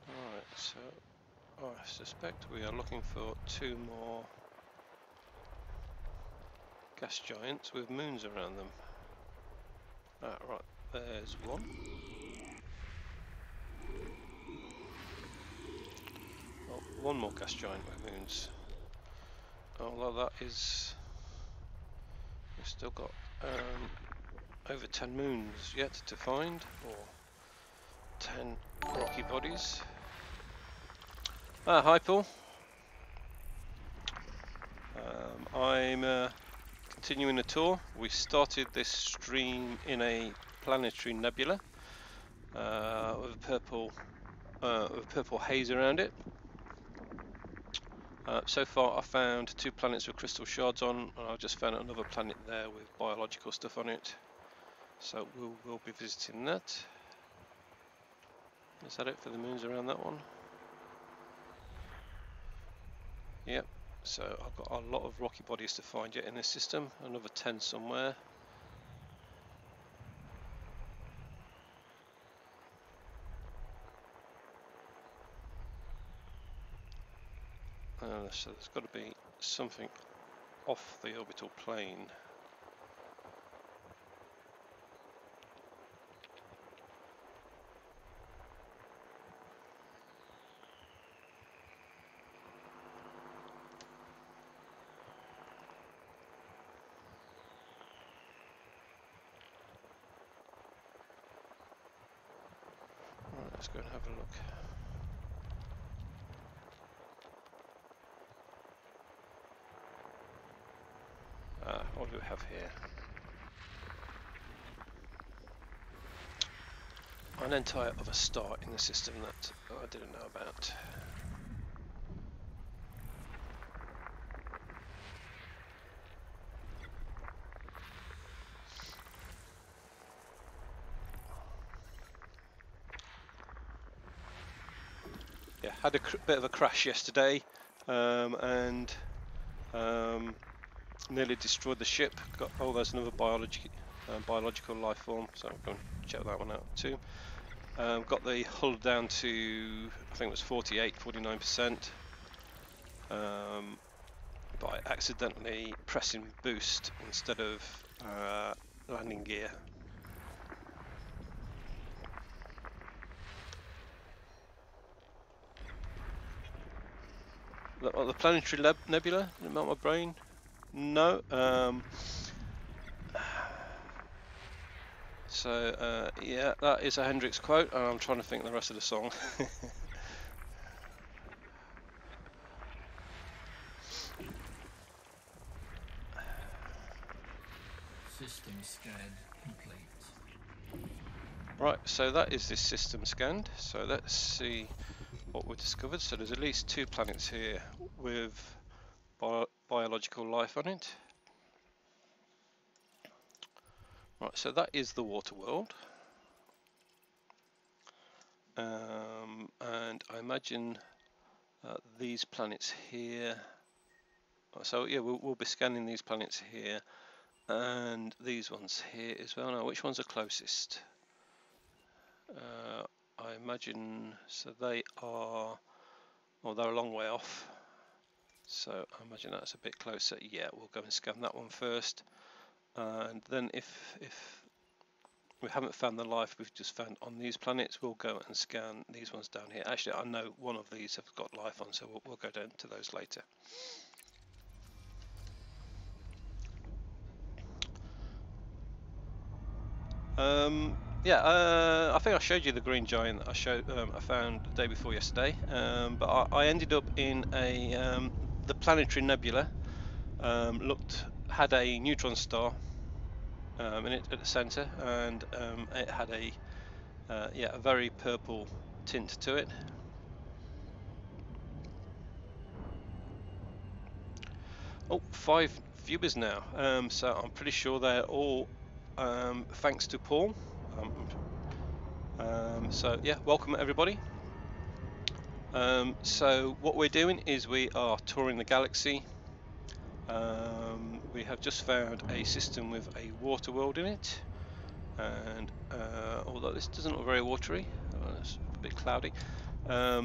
Alright, so I suspect we are looking for two more gas giants with moons around them. Right, there's one. Oh, one more gas giant with moons. Although that is, we've still got over 10 moons yet to find, or 10 rocky bodies. Hi Paul. I'm continuing the tour. We started this stream in a planetary nebula with purple haze around it. So far I found 2 planets with crystal shards on, and I've just found another planet there with biological stuff on it. So we'll be visiting that. Is that it for the moons around that one? Yep. So I've got a lot of rocky bodies to find yet in this system, another 10 somewhere. So there's got to be something off the orbital plane. Right, let's go and have a look. What do we have here? An entire other star in the system that I didn't know about. Yeah, had a bit of a crash yesterday, and nearly destroyed the ship. There's another biological life form, so I'm going to check that one out too. Got the hull down to, I think it was 49%, by accidentally pressing boost instead of landing gear. The planetary nebula, didn't melt my brain. No. So yeah, that is a Hendrix quote, and I'm trying to think the rest of the song. System scan complete. Right, so that is this system scanned. So let's see what we discovered. So there's at least 2 planets here with biological life on it. Right, so that is the water world. And I imagine these planets here. So yeah, we'll be scanning these planets here and these ones here as well. Now, which ones are closest? I imagine, so they are, well, they're a long way off. So I imagine that's a bit closer. Yeah, we'll go and scan that one first. And then if we haven't found the life we've just found on these planets, we'll go and scan these ones down here. Actually, I know one of these have got life on, so we'll go down to those later. Yeah, I think I showed you the green giant that I found the day before yesterday, but I ended up in the planetary nebula. Had a neutron star in it at the centre, and it had a very purple tint to it. Oh, 5 viewers now, so I'm pretty sure they're all thanks to Paul. So yeah, welcome everybody. So what we're doing is we are touring the galaxy. We have just found a system with a water world in it, and although this doesn't look very watery, it's a bit cloudy.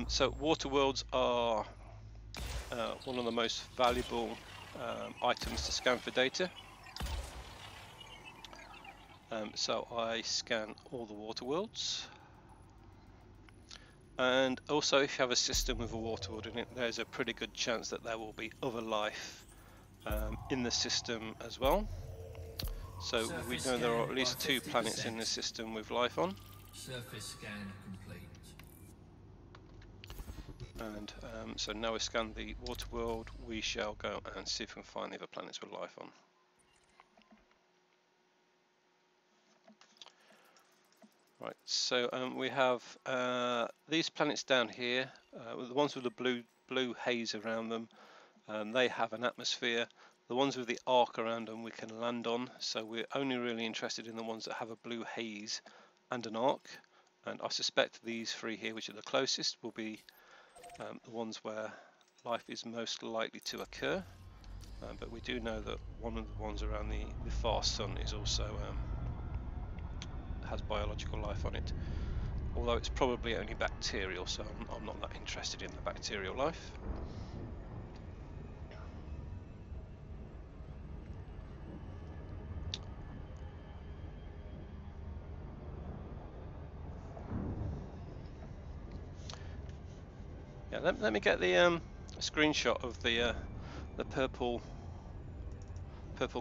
So water worlds are one of the most valuable items to scan for data. So I scan all the water worlds. And also, if you have a system with a water world in it, there's a pretty good chance that there will be other life in the system as well. So we know there are at least 2 planets in the system with life on. Surface scan complete. And so now we scan the water world, we shall go and see if we can find the other planets with life on. Right, so we have these planets down here, the ones with the blue haze around them. They have an atmosphere. The ones with the arc around them we can land on, so we're only really interested in the ones that have a blue haze and an arc. And I suspect these 3 here, which are the closest, will be the ones where life is most likely to occur. But we do know that one of the ones around the far sun is also has biological life on it, although it's probably only bacterial, so I'm not that interested in the bacterial life. let me get the screenshot of the purple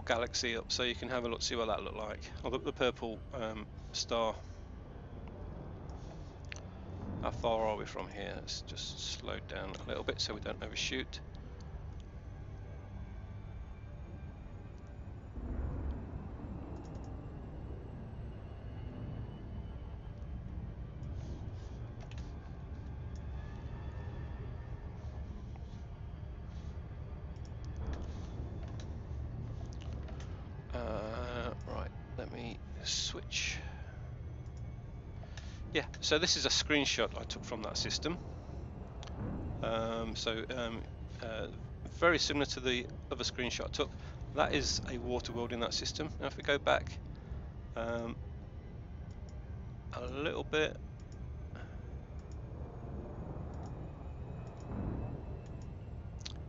galaxy up so you can have a look, see what that looked like. Or the purple star. How far are we from here? Let's just slow down a little bit so we don't overshoot. Right, let me switch. Yeah, so this is a screenshot I took from that system. Very similar to the other screenshot I took. That is a water world in that system. Now if we go back a little bit,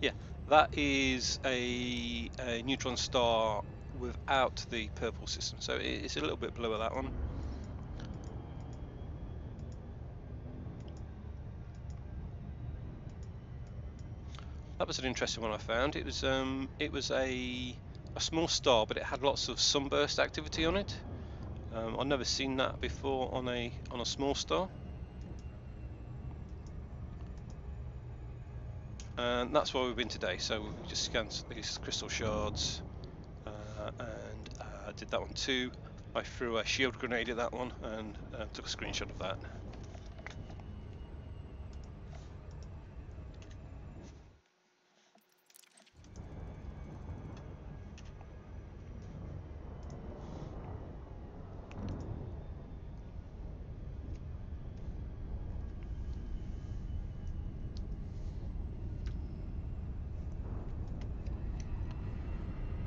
yeah, that is a neutron star without the purple system, so it's a little bit bluer, that one. That was an interesting one I found. It was a small star, but it had lots of sunburst activity on it. I've never seen that before on a small star. And that's where we've been today. So we just scanned these crystal shards and did that one too. I threw a shield grenade at that one and took a screenshot of that.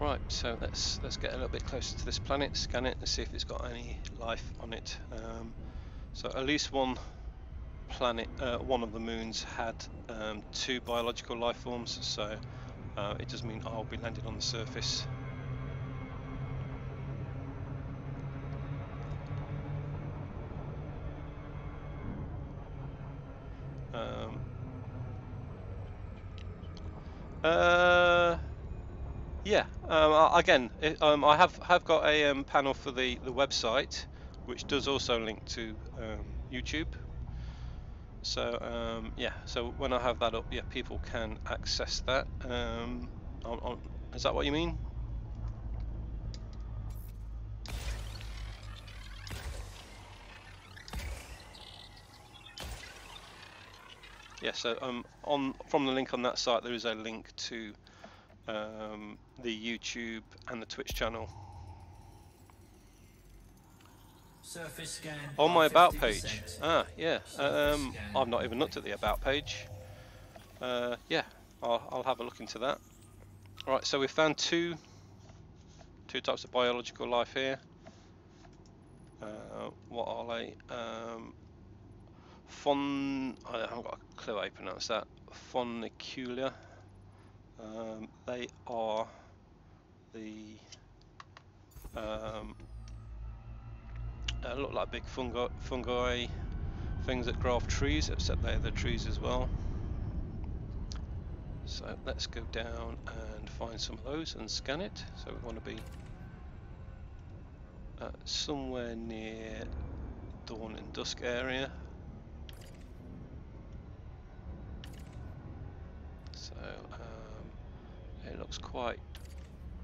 Right, so let's get a little bit closer to this planet, scan it, and see if it's got any life on it. So at least one planet, one of the moons had 2 biological life forms. So it does mean I'll be landing on the surface. Yeah. Again, I have got a panel for the website, which does also link to YouTube. So yeah. So when I have that up, yeah, people can access that. Is that what you mean? Yeah. So from the link on that site, there is a link to the YouTube and the Twitch channel. Surface scan On my about 50%. page. Yeah. I've not even looked at the about page. Yeah, I'll have a look into that. Right, so we've found two types of biological life here. What are they? I haven't got a clue how you pronounce that. Fonicula. They are the look like big fungi things that grow off trees, except they're the trees as well. So let's go down and find some of those and scan it. So we want to be somewhere near dawn and dusk area. So it looks quite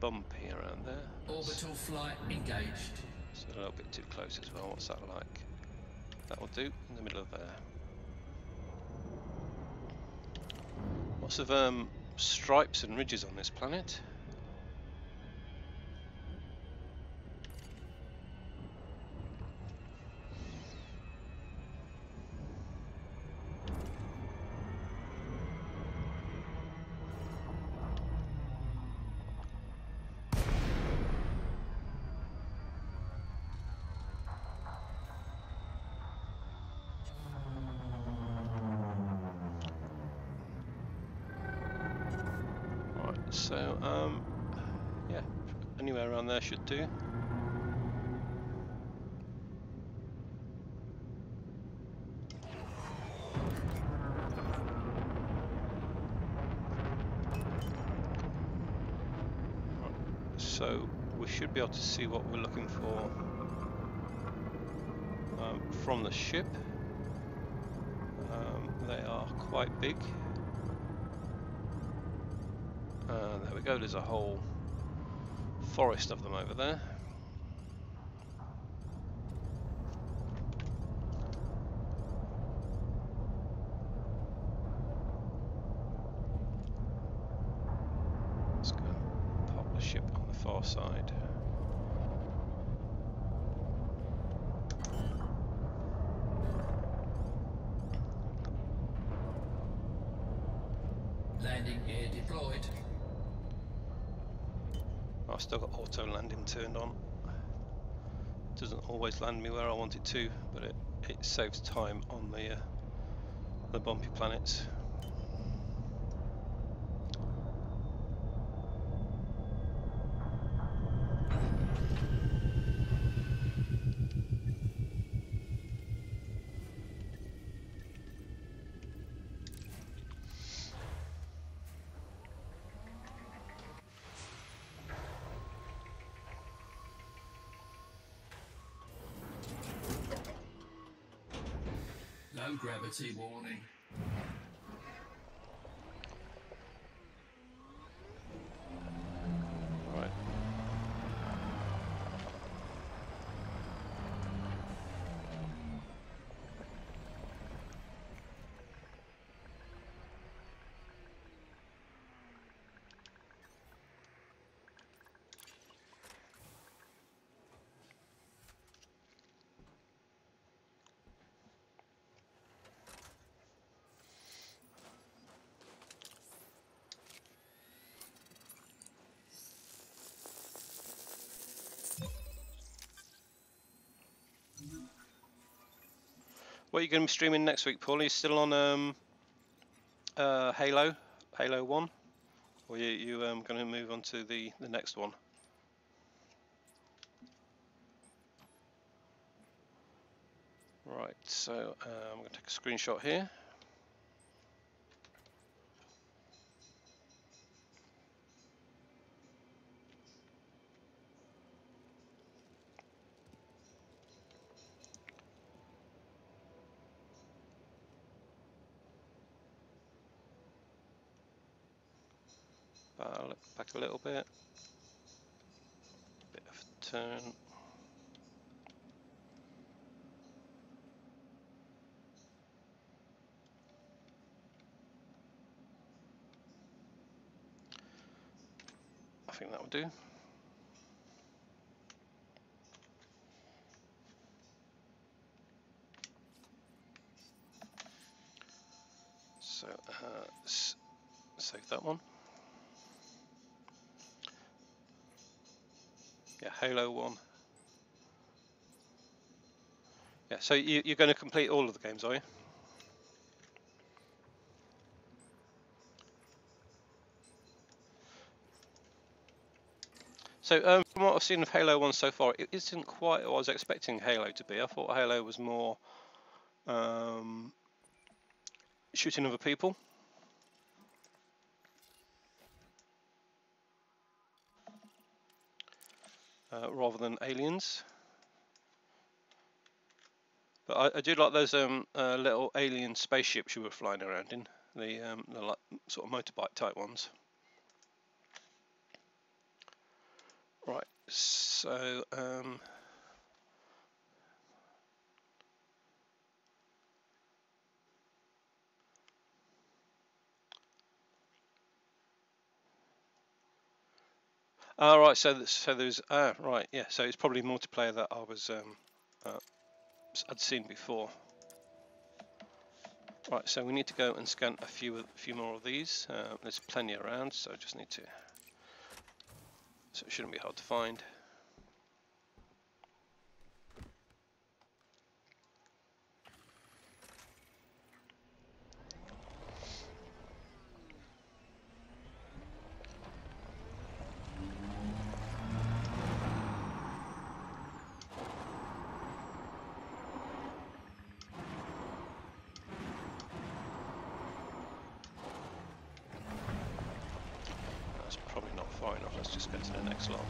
bumpy around there. Orbital flight engaged. It's a little bit too close as well. What's that like? That will do, in the middle of there. Lots of stripes and ridges on this planet. So, yeah, anywhere around there should do. So we should be able to see what we're looking for from the ship. They are quite big. There we go, there's a whole forest of them over there. Let's go and pop the ship on the far side. Landing gear deployed. I've still got auto landing turned on. It doesn't always land me where I want it to, but it saves time on the bumpy planets. Low gravity warning. Right. What are you going to be streaming next week, Paul? Are you still on Halo 1? Or are you going to move on to the next one? Right, so I'm going to take a screenshot here. Look back a little bit of a turn. I think that will do. So save that one. Yeah, Halo 1. Yeah, so you're going to complete all of the games, are you? So from what I've seen of Halo 1 so far, it isn't quite what I was expecting Halo to be. I thought Halo was more shooting other people. Rather than aliens. But I do like those little alien spaceships you were flying around in, the like, sort of motorbike type ones. Right, so right, so there's right, yeah, so it's probably multiplayer that I was I'd seen before. Right, so we need to go and scan a few more of these. There's plenty around, so I just need to. So it shouldn't be hard to find. That's probably not far enough. Let's just get to the next lot.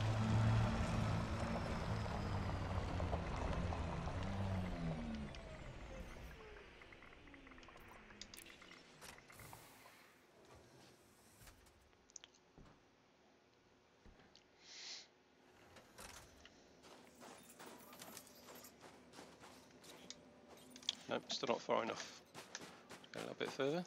Nope, still not far enough. Go a little bit further.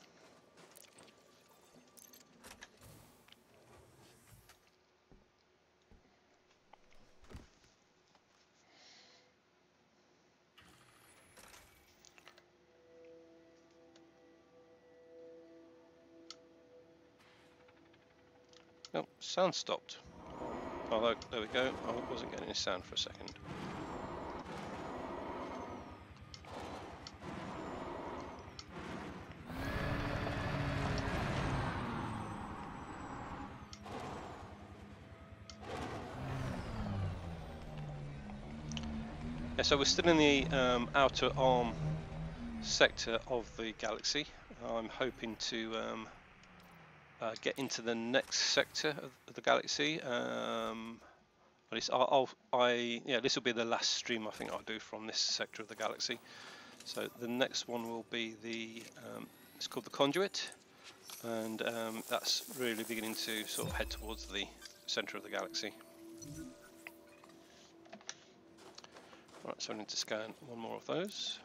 Oh, sound stopped. Oh, there we go. I wasn't getting any sound for a second. Yeah, so we're still in the outer arm sector of the galaxy. I'm hoping to get into the next sector of the galaxy. At least yeah, this will be the last stream I think I'll do from this sector of the galaxy. So the next one will be the it's called the Conduit, and that's really beginning to sort of head towards the centre of the galaxy. Right, so I need to scan one more of those.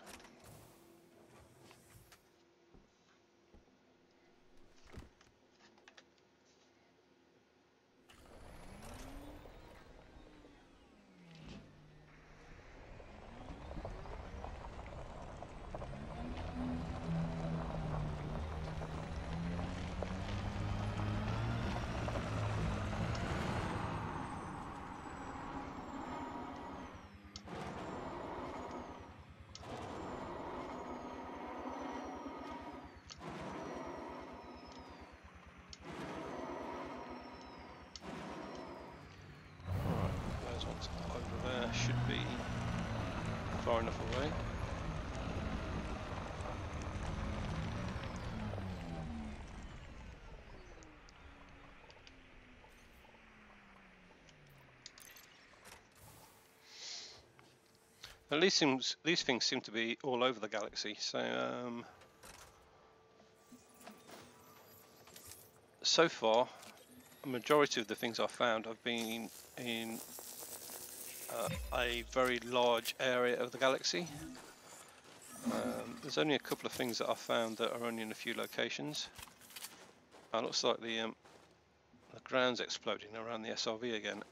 Over there should be far enough away. Now, these things seem to be all over the galaxy, so so far a majority of the things I've found have been in a very large area of the galaxy. There's only a couple of things that I've found that are only in a few locations. It looks like the ground's exploding around the SRV again.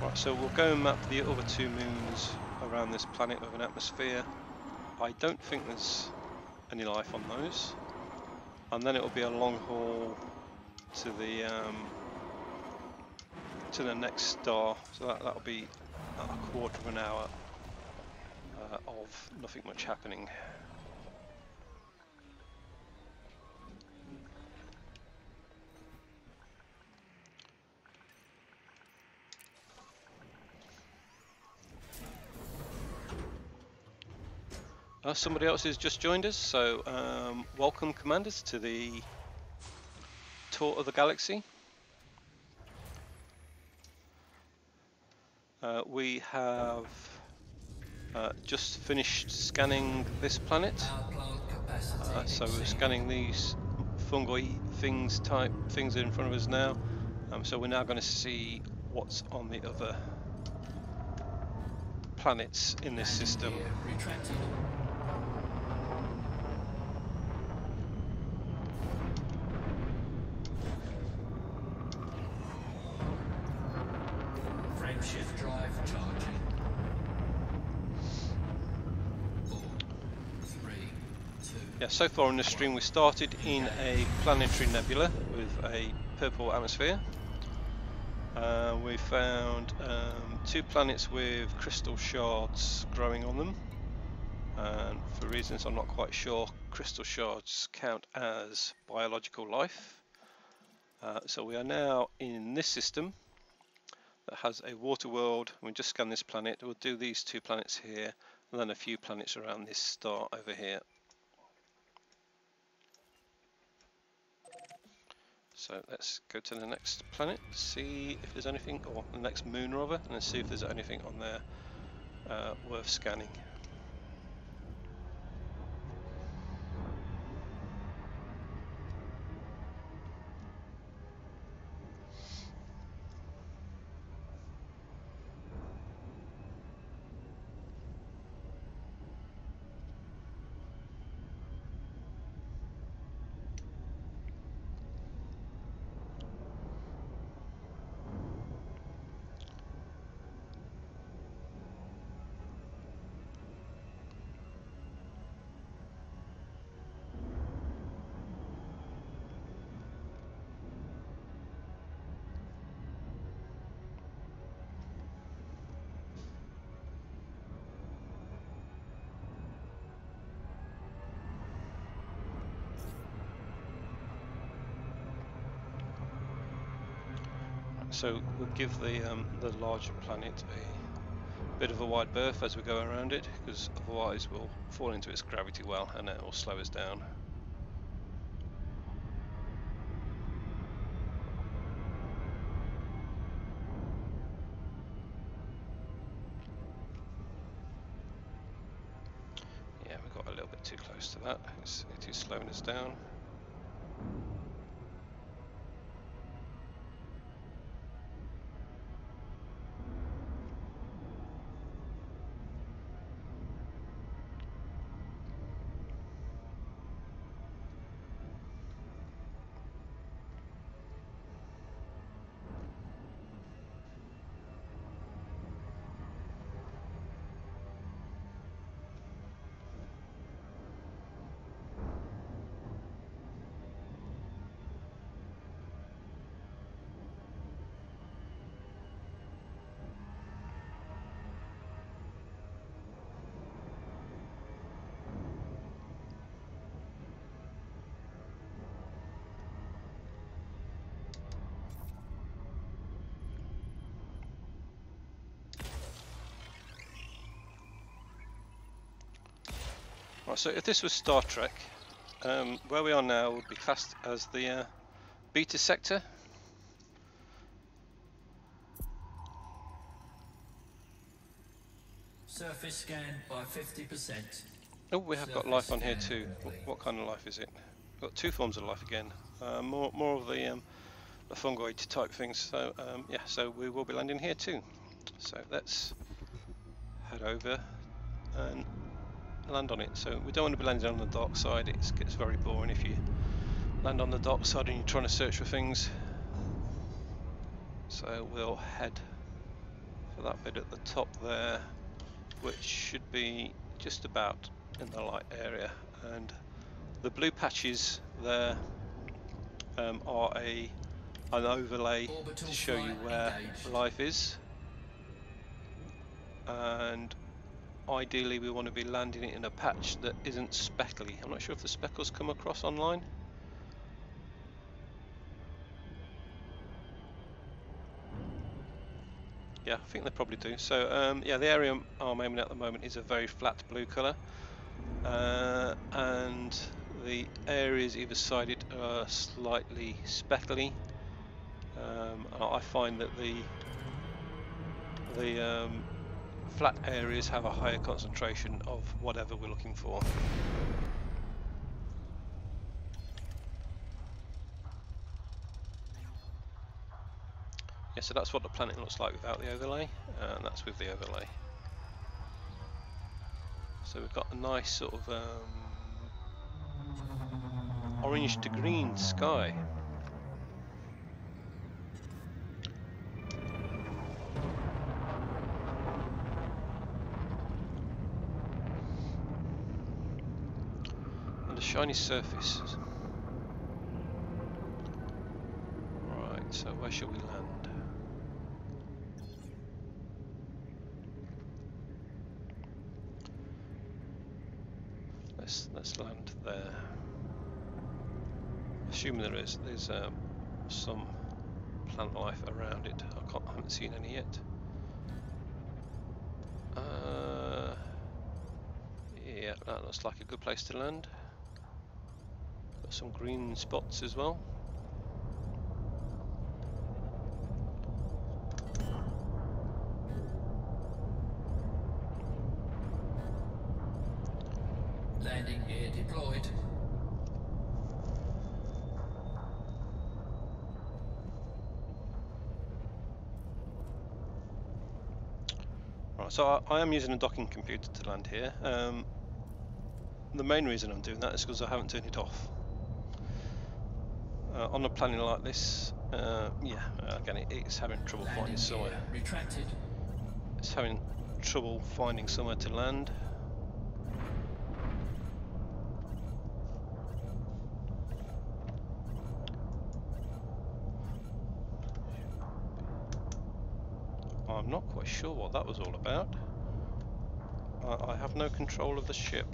Right, so we'll go and map the other two moons around this planet with an atmosphere. I don't think there's any life on those, and then it will be a long haul to the next star. So that'll be a quarter of an hour of nothing much happening. Somebody else has just joined us, so welcome commanders to the tour of the galaxy. We have just finished scanning this planet, so we're scanning these fungi type things in front of us now, so we're now going to see what's on the other planets in this system. Shift drive charging. 4, 3, 2. Yeah, so far in the stream we started in a planetary nebula with a purple atmosphere. We found 2 planets with crystal shards growing on them, and for reasons I'm not quite sure, crystal shards count as biological life. So we are now in this system that has a water world. We'll just scan this planet. We'll do these 2 planets here, and then a few planets around this star over here. So let's go to the next planet, see if there's anything, or the next moon rather, and then see if there's anything on there worth scanning. So we'll give the larger planet a bit of a wide berth as we go around it, because otherwise we'll fall into its gravity well and it will slow us down. Yeah, we got a little bit too close to that. It is slowing us down. Right, so if this was Star Trek, where we are now would be classed as the beta sector. Surface scan by 50%. Oh, we have got life on here too. What kind of life is it? We've got 2 forms of life again. More of the fungoid type things. So yeah, so we will be landing here too. So let's head over and land on it. So we don't want to be landing on the dark side. It gets very boring if you land on the dark side and you're trying to search for things. So we'll head for that bit at the top there, which should be just about in the light area, and the blue patches there are an overlay to show you where life is, and ideally we want to be landing it in a patch that isn't speckly. I'm not sure if the speckles come across online. Yeah, I think they probably do. So yeah, the area I'm aiming at the moment is a very flat blue colour, and the areas either side it are slightly speckly. I find that the flat areas have a higher concentration of whatever we're looking for. Yeah, so that's what the planet looks like without the overlay, and that's with the overlay. So we've got a nice sort of orange to green sky. And a shiny surface. Right, so where shall we land? let's land there. Assuming there's some plant life around it. I haven't seen any yet. Yeah, that looks like a good place to land. Got some green spots as well. Landing gear deployed. Right, so I am using a docking computer to land here. The main reason I'm doing that is because I haven't turned it off. On a planet like this, again, it's having trouble finding somewhere. Retracted. It's having trouble finding somewhere to land. I'm not quite sure what that was all about. I have no control of the ship.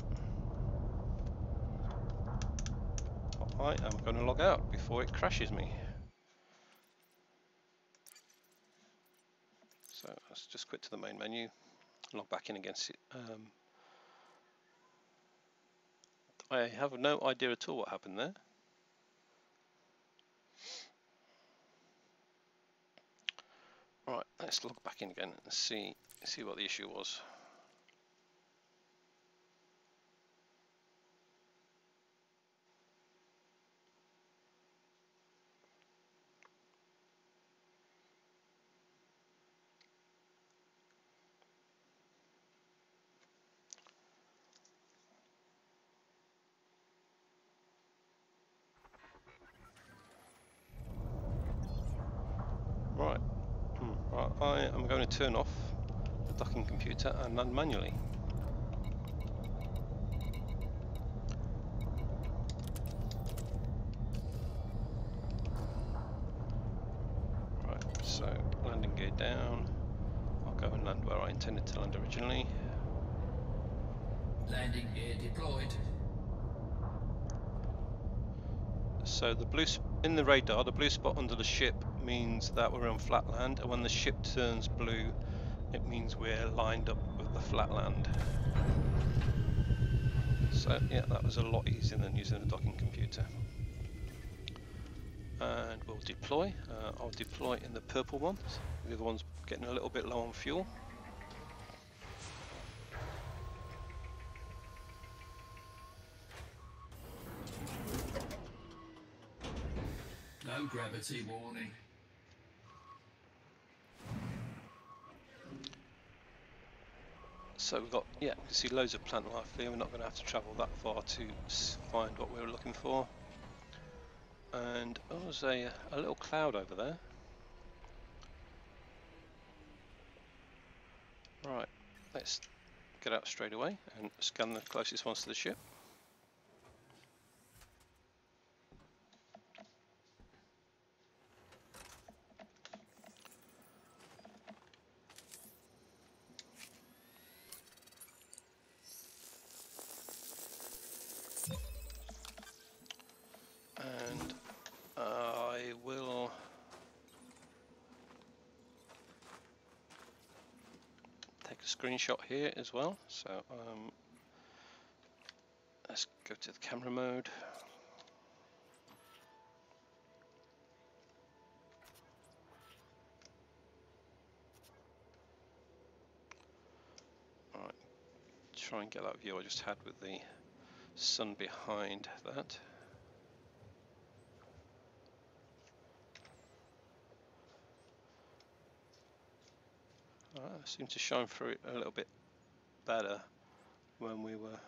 I am going to log out before it crashes me. So let's just quit to the main menu, log back in against it. I have no idea at all what happened there. Right, let's log back in again and see what the issue was. Right, right, I am going to turn off the docking computer and land manually. Right, so landing gear down. I'll go and land where I intended to land originally. Landing gear deployed. So the blue in the radar, the blue spot under the ship means that we're on flat land, and when the ship turns blue, it means we're lined up with the flat land. So yeah, that was a lot easier than using a docking computer. And we'll deploy. I'll deploy in the purple one. The other one's getting a little bit low on fuel. No gravity warning. So we've got, yeah, you can see loads of plant life here. We're not going to have to travel that far to find what we were looking for. And oh, there's a little cloud over there. Right, let's get out straight away and scan the closest ones to the ship. And I will take a screenshot here as well. So let's go to the camera mode. Alright, try and get that view I just had with the sun behind that. Seemed to shine through it a little bit better when we were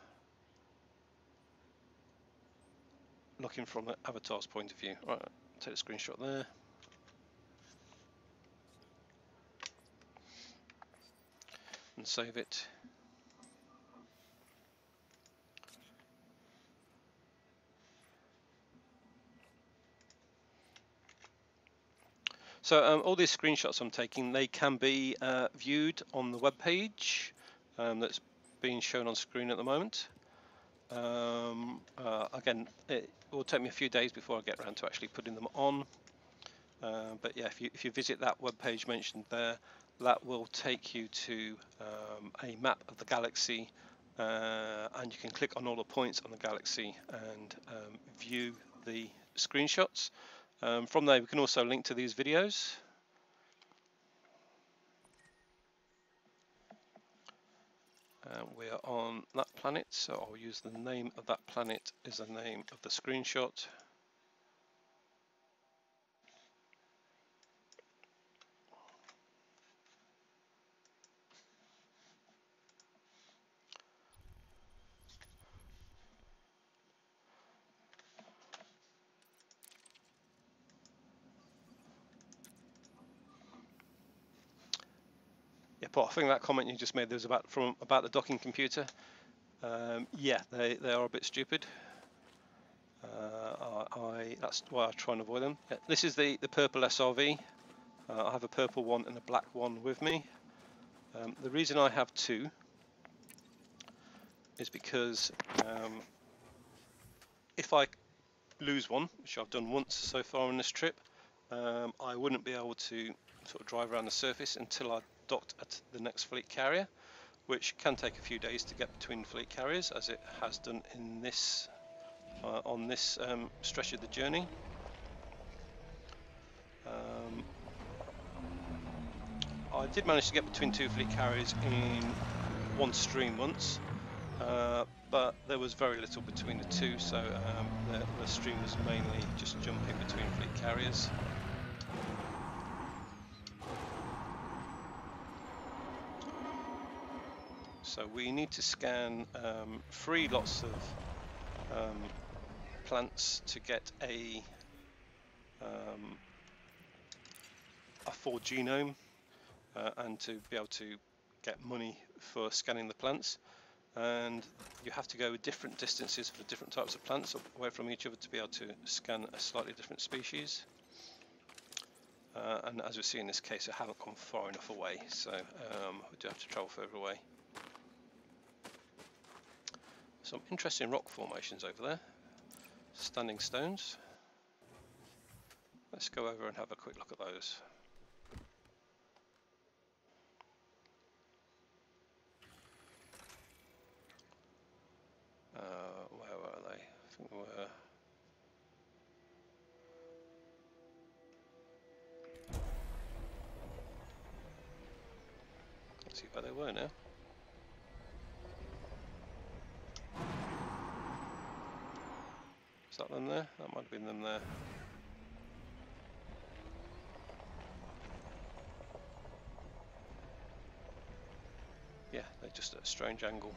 looking from the avatar's point of view. Right, take a screenshot there. And save it. So all these screenshots I'm taking, they can be viewed on the web page that's being shown on screen at the moment. Again, it will take me a few days before I get around to actually putting them on. But yeah, if you visit that web page mentioned there, that will take you to a map of the galaxy, and you can click on all the points on the galaxy and view the screenshots. From there, we can also link to these videos. We are on that planet, so I'll use the name of that planet as the name of the screenshot. Yeah, Paul, I think that comment you just made there was about the docking computer. Yeah, they are a bit stupid. That's why I try and avoid them. Yeah, this is the purple SRV. I have a purple one and a black one with me. The reason I have two is because if I lose one, which I've done once so far on this trip, I wouldn't be able to sort of drive around the surface until I docked at the next fleet carrier, which can take a few days to get between fleet carriers, as it has done in this on this stretch of the journey. I did manage to get between two fleet carriers in one stream once, but there was very little between the two, so the stream was mainly just jumping between fleet carriers. So we need to scan 3 lots of plants to get a full genome, and to be able to get money for scanning the plants. And you have to go different distances for different types of plants away from each other to be able to scan a slightly different species. And as we see in this case, I haven't gone far enough away, so we do have to travel further away. Some interesting rock formations over there, standing stones. Let's go over and have a quick look at those. Where were they? I think they were... Let's see where they were now. Is that them there? That might have been them there. Yeah, they're just at a strange angle.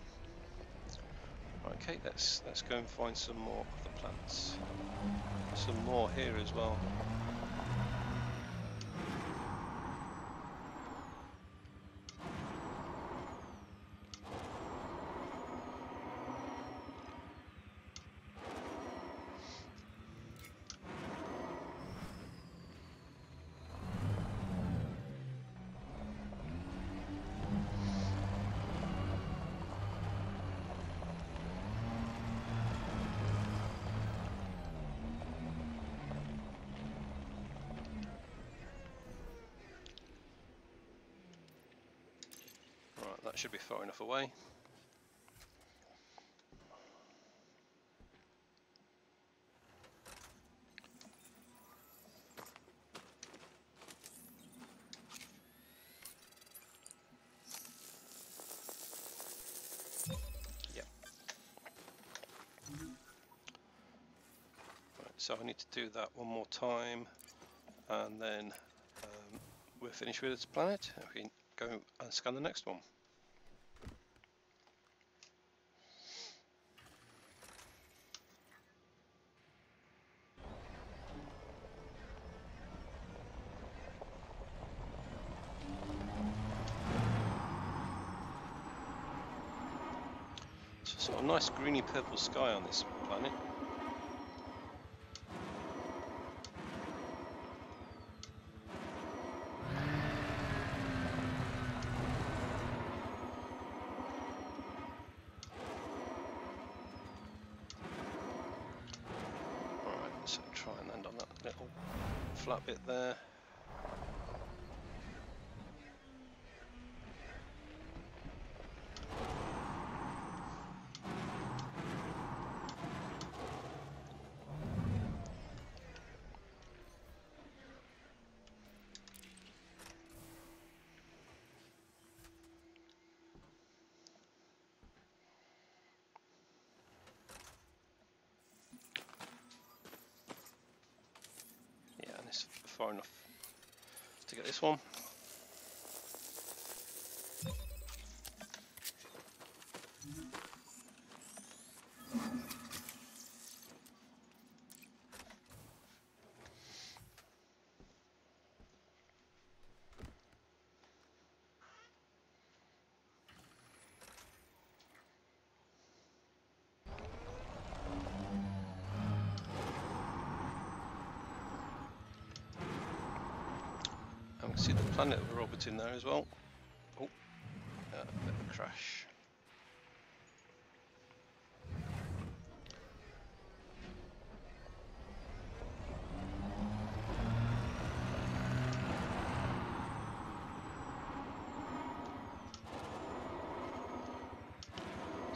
Okay, let's go and find some more of the plants. Some more here as well. That should be far enough away. Yep. Right, so I need to do that one more time, and then we're finished with this planet. We can go and scan the next one. Sort of nice greeny purple sky on this planet. So try and land on that little flat bit there. Yeah, and it's far enough to get this one. And we can see the planet that we're orbiting there as well. Oh, a bit of a crash.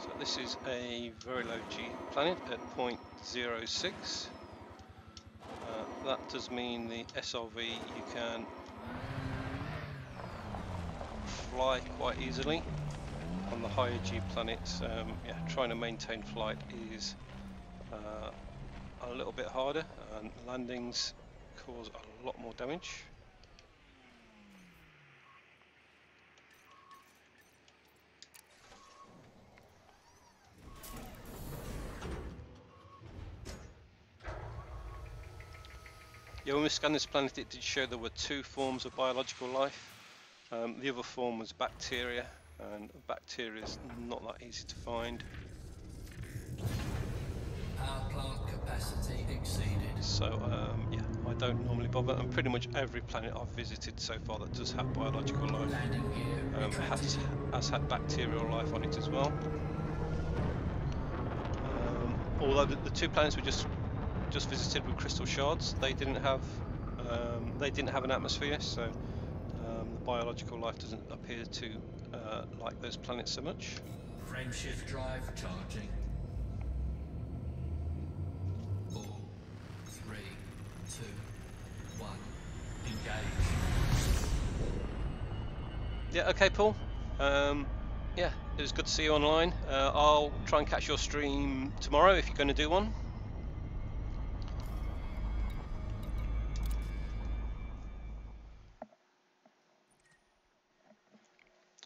So this is a very low G planet at 0.06. That does mean the SRV you can fly quite easily. On the higher G planets, yeah, trying to maintain flight is a little bit harder, and landings cause a lot more damage. Yeah, when we scanned this planet, it did show there were two forms of biological life. The other form was bacteria, and bacteria is not that easy to find. Power plant capacity exceeded. So yeah, I don't normally bother, and pretty much every planet I've visited so far that does have biological life Landing gear retracted. has had bacterial life on it as well. Although the two planets we just visited with Chrystal shards, they didn't have an atmosphere, so the biological life doesn't appear to like those planets so much. Frameshift drive charging. 4, 3, 2, 1. Engage. Yeah, okay, Paul. Yeah, it was good to see you online. I'll try and catch your stream tomorrow if you're going to do one.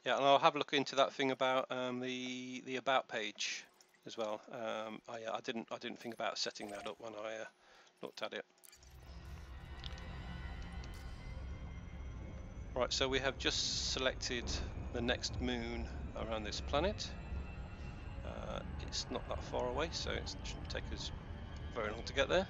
Yeah, and I'll have a look into that thing about the about page as well. Yeah, I didn't think about setting that up when I looked at it. Right, so we have just selected the next moon around this planet. It's not that far away, so it shouldn't take us very long to get there.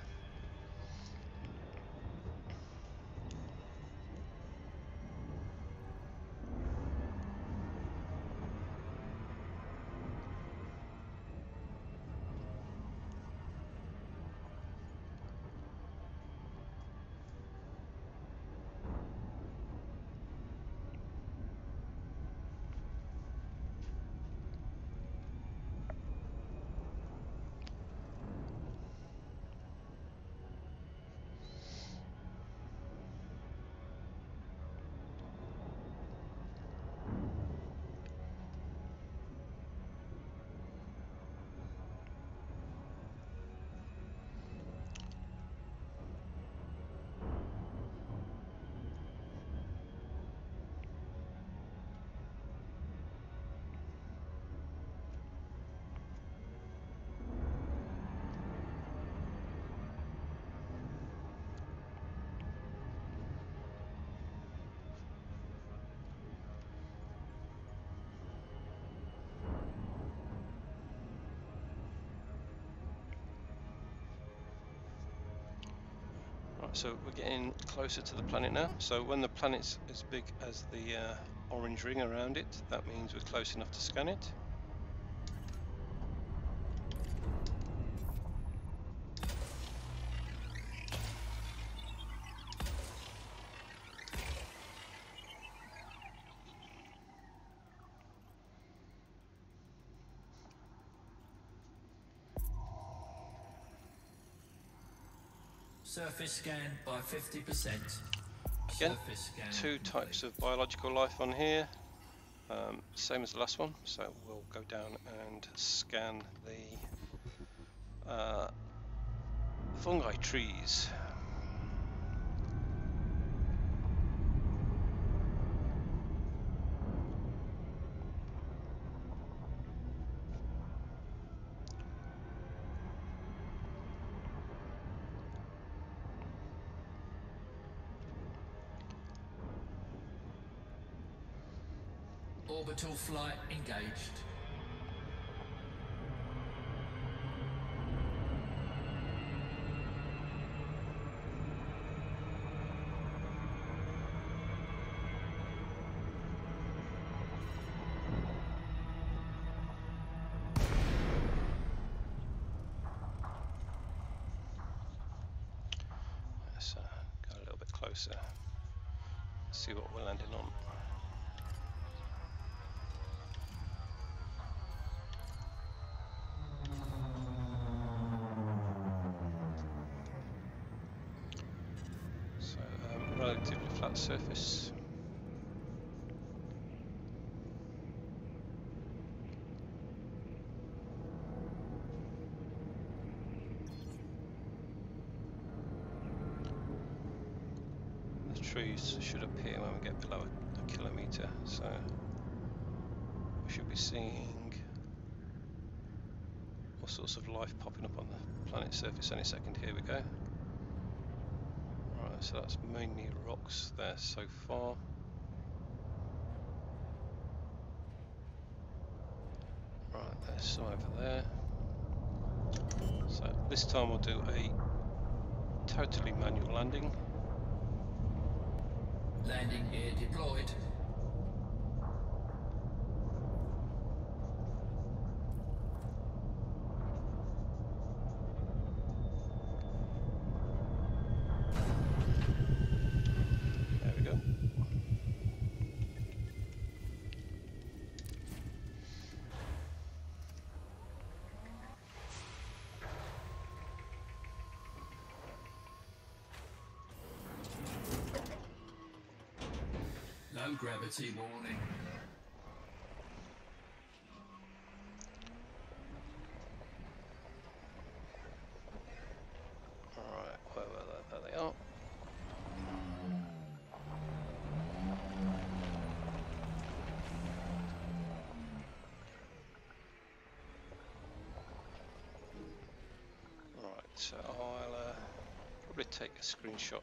Right, so we're getting closer to the planet now. So when the planet's as big as the orange ring around it, that means we're close enough to scan it. Surface scan by 50%. Again, Surface scan two complete. types of biological life on here, same as the last one. So we'll go down and scan the fungi trees. Orbital flight engaged. Let's go a little bit closer, see what we're landing on. So relatively flat surface. The trees should appear when we get below a kilometre, so we should be seeing all sorts of life popping up on the planet's surface any second. Here we go. Right, so that's mainly rocks there so far. Right, there's some over there. So this time we'll do a totally manual landing. Landing gear deployed. There we go. Low gravity warning. Alright, well, there they are. Alright, so I'll probably take a screenshot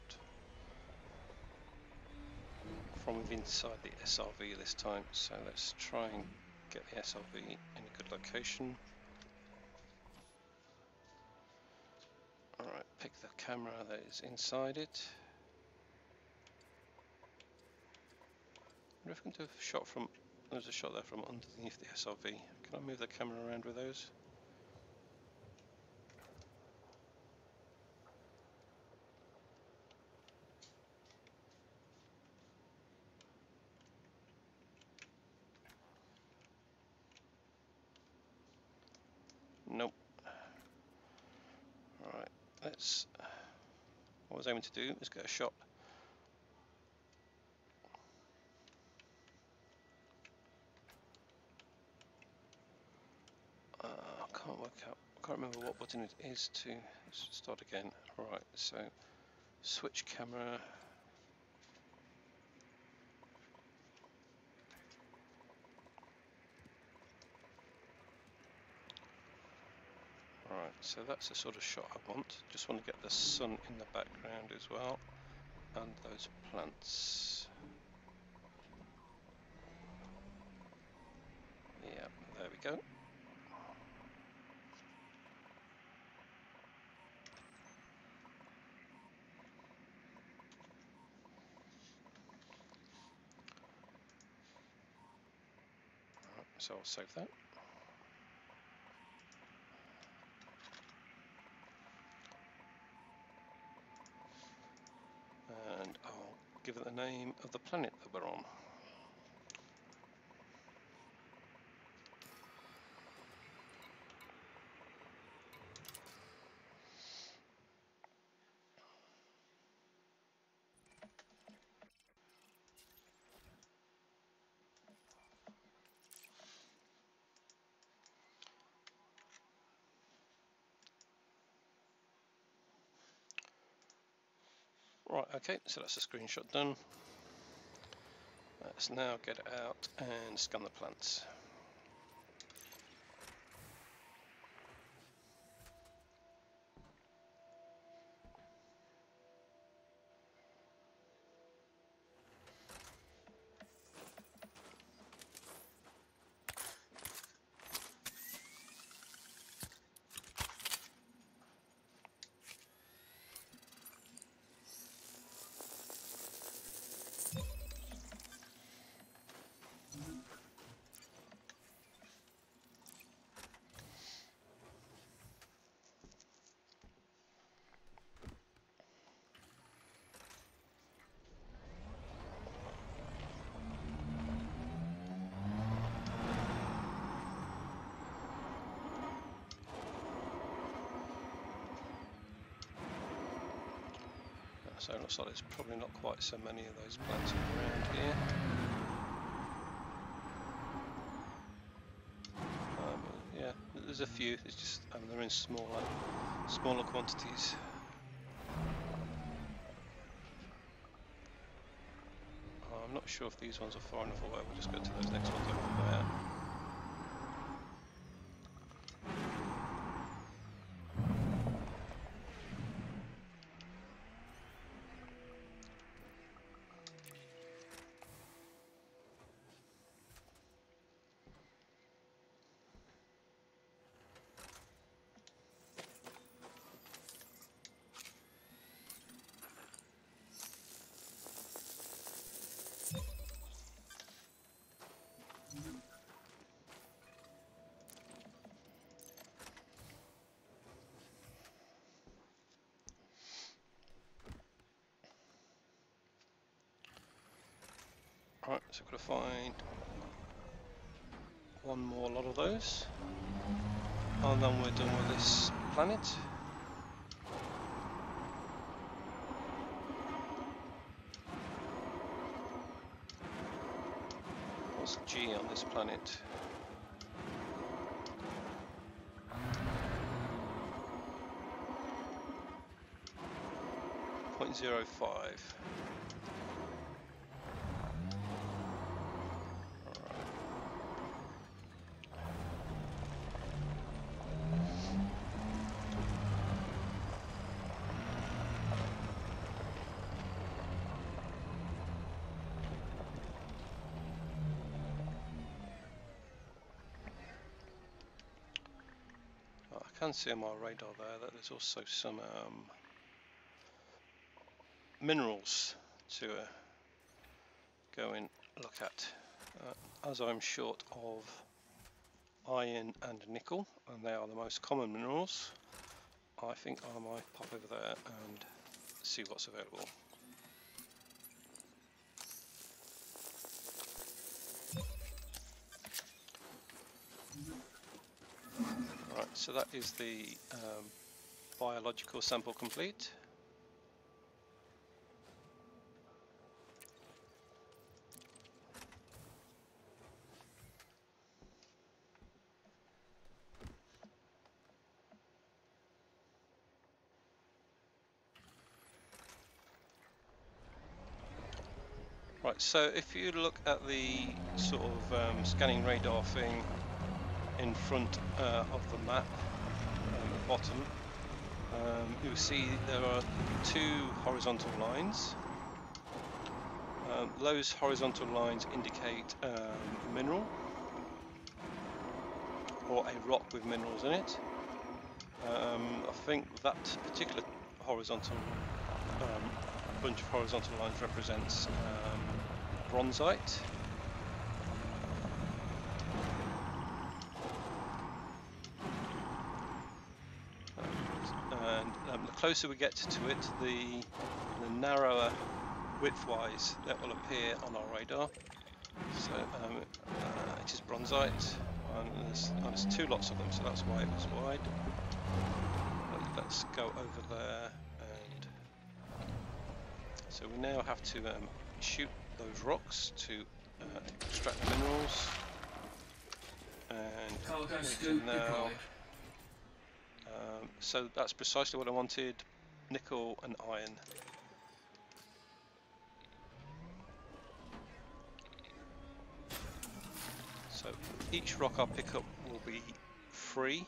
from inside the SRV this time. So let's try and get the SRV in a good location. Alright, pick the camera that is inside it. I wonder if I can do a shot from, there's a shot there from underneath the SRV. Can I move the camera around with those? Nope. Alright, let's, what I was aiming to do is get a shot I can't work out, I can't remember what button it is to start again. Right, so switch camera. Right, so that's the sort of shot I want. Just want to get the sun in the background as well, and those plants. Yeah, there we go. Right, so I'll save that. And I'll give it the name of the planet that we're on. Right, okay, so that's a screenshot done. Let's now get it out and scan the plants. So it looks like there's probably not quite so many of those plants around here. Yeah, there's a few. It's just they're in smaller quantities. I'm not sure if these ones are far enough away. We'll just go to those next ones over there. Right, so I've got to find one more lot of those, and then we're done with this planet. What's G on this planet? .05. I can see on my radar there that there's also some minerals to go and look at. As I'm short of iron and nickel, and they are the most common minerals, I think I might pop over there and see what's available. Right, so that is the biological sample complete. Right, so if you look at the sort of scanning radar thing in front of the map at the bottom, you'll see there are two horizontal lines. Those horizontal lines indicate a mineral or a rock with minerals in it. I think that particular horizontal bunch of horizontal lines represents bronzite. And the closer we get to it, the narrower width-wise that will appear on our radar. So it is bronzite, and there's two lots of them, so that's why it was wide. Let's go over there, and so we now have to shoot those rocks to extract the minerals. And now, so that's precisely what I wanted: nickel and iron. So each rock I pick up will be free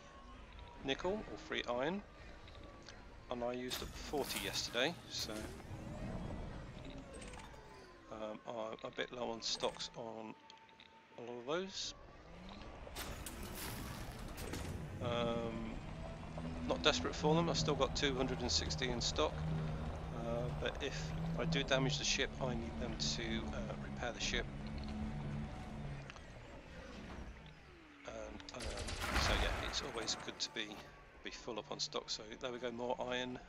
nickel or free iron, and I used up 40 yesterday, so I'm a bit low on stocks on a lot of those. Not desperate for them, I've still got 260 in stock, but if I do damage the ship I need them to repair the ship. And so yeah, it's always good to be full up on stock. So there we go, more iron.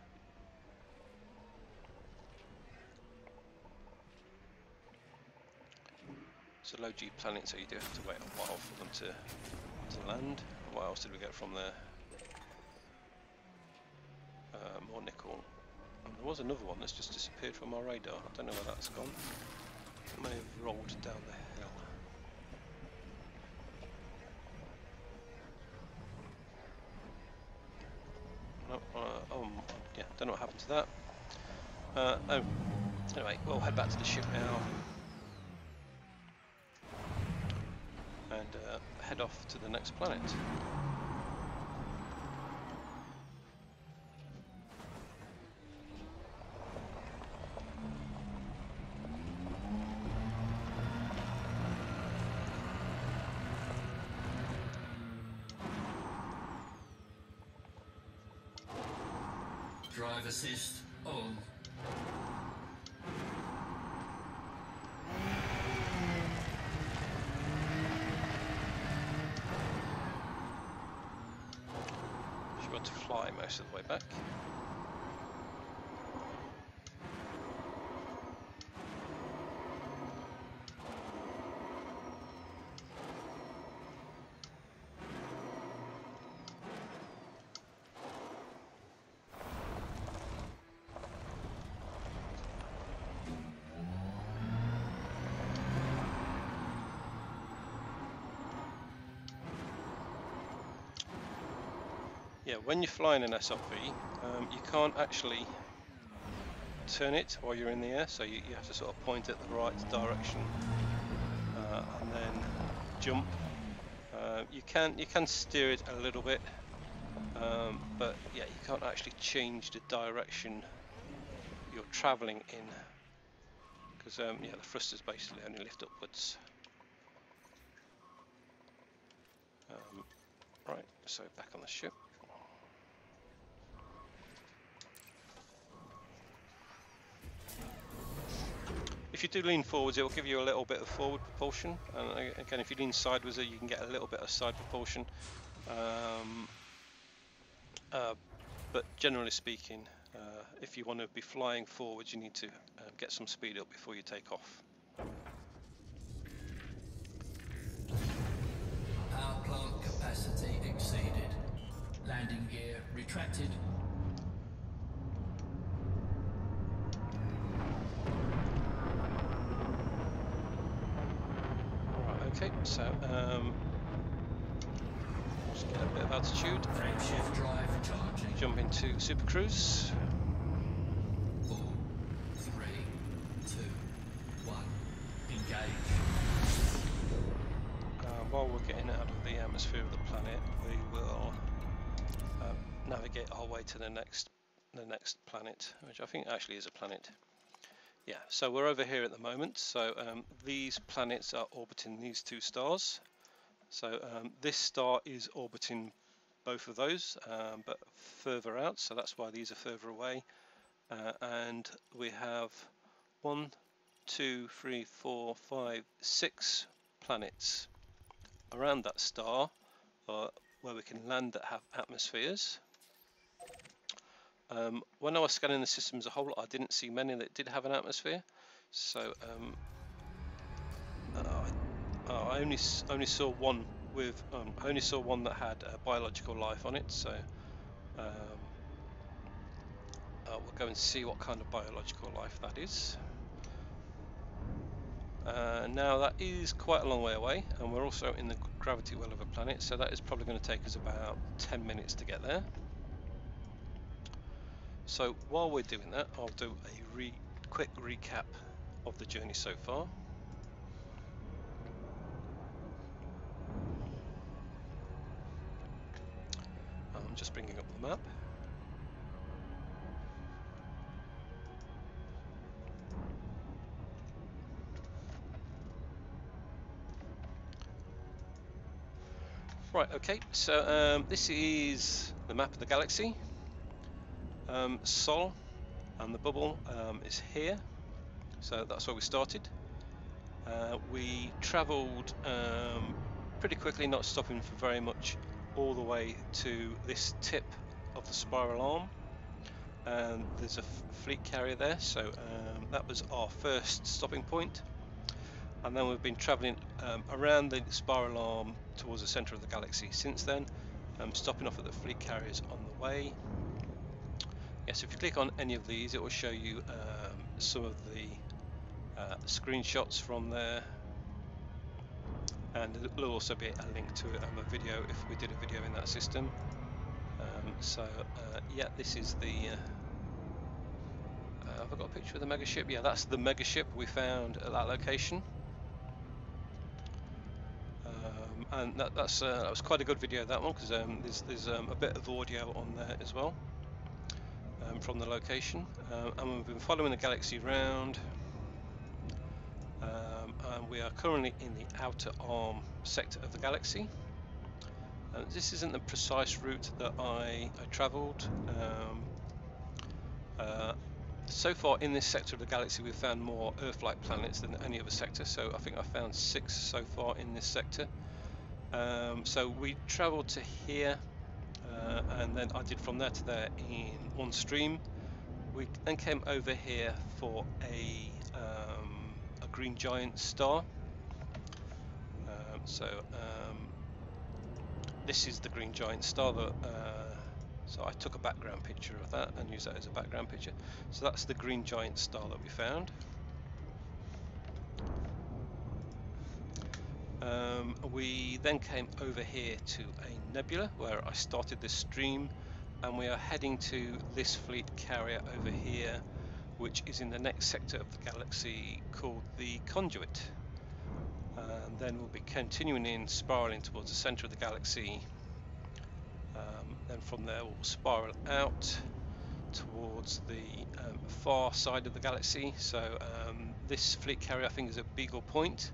It's a low G planet, so you do have to wait a while for them to land. What else did we get from there? More nickel. And there was another one that's just disappeared from our radar. I don't know where that's gone. It may have rolled down the hill. Yeah, don't know what happened to that. Anyway, we'll head back to the ship now and head off to the next planet. Drive assist on. She got to fly most of the way back. Yeah, when you're flying an SRV, you can't actually turn it while you're in the air, so you have to sort of point it the right direction and then jump. You can steer it a little bit, but yeah, you can't actually change the direction you're travelling in, because yeah, the thrusters basically only lift upwards. Right, so back on the ship. If you do lean forwards, it will give you a little bit of forward propulsion, and again, if you lean sideways, you can get a little bit of side propulsion. But generally speaking, if you want to be flying forwards, you need to get some speed up before you take off. Power plant capacity exceeded. Landing gear retracted. Okay, so just get a bit of altitude. Frameshift drive charging. Jump into Super Cruise. 4, 3, 2, 1. Engage. While we're getting out of the atmosphere of the planet, we will navigate our way to the next planet, which I think actually is a planet. Yeah, so we're over here at the moment. So these planets are orbiting these two stars. So this star is orbiting both of those, but further out. So that's why these are further away. And we have 1, 2, 3, 4, 5, 6 planets around that star where we can land that have atmospheres. When I was scanning the system as a whole, I didn't see many that did have an atmosphere, so I only saw one with I only saw one that had biological life on it. So we'll go and see what kind of biological life that is. Now that is quite a long way away, and we're also in the gravity well of a planet, so that is probably going to take us about 10 minutes to get there. So while we're doing that, I'll do a quick recap of the journey so far. I'm just bringing up the map. Right, okay, so this is the map of the galaxy. Sol and the bubble is here, so that's where we started. We travelled pretty quickly, not stopping for very much, all the way to this tip of the spiral arm, and there's a fleet carrier there, so that was our first stopping point. And then we've been travelling around the spiral arm towards the centre of the galaxy since then, stopping off at the fleet carriers on the way. Yes, if you click on any of these, it will show you some of the screenshots from there, and there'll also be a link to a video if we did a video in that system. Yeah, this is the have I got a picture of the megaship? Yeah, that's the megaship we found at that location. And that was quite a good video, that one, because there's a bit of audio on there as well from the location. And we've been following the galaxy round, and we are currently in the outer arm sector of the galaxy. This isn't the precise route that I travelled. So far in this sector of the galaxy we've found more Earth-like planets than any other sector, so I think I found 6 so far in this sector. So we travelled to here, and then I did from there to there in one stream. We then came over here for a green giant star. This is the green giant star that so I took a background picture of that and used that as a background picture. So that's the green giant star that we found. We then came over here to a nebula where I started this stream, and we are heading to this fleet carrier over here, which is in the next sector of the galaxy called the Conduit. And then we'll be continuing in, spiraling towards the center of the galaxy. Then from there we'll spiral out towards the far side of the galaxy. So this fleet carrier I think is a Beagle Point,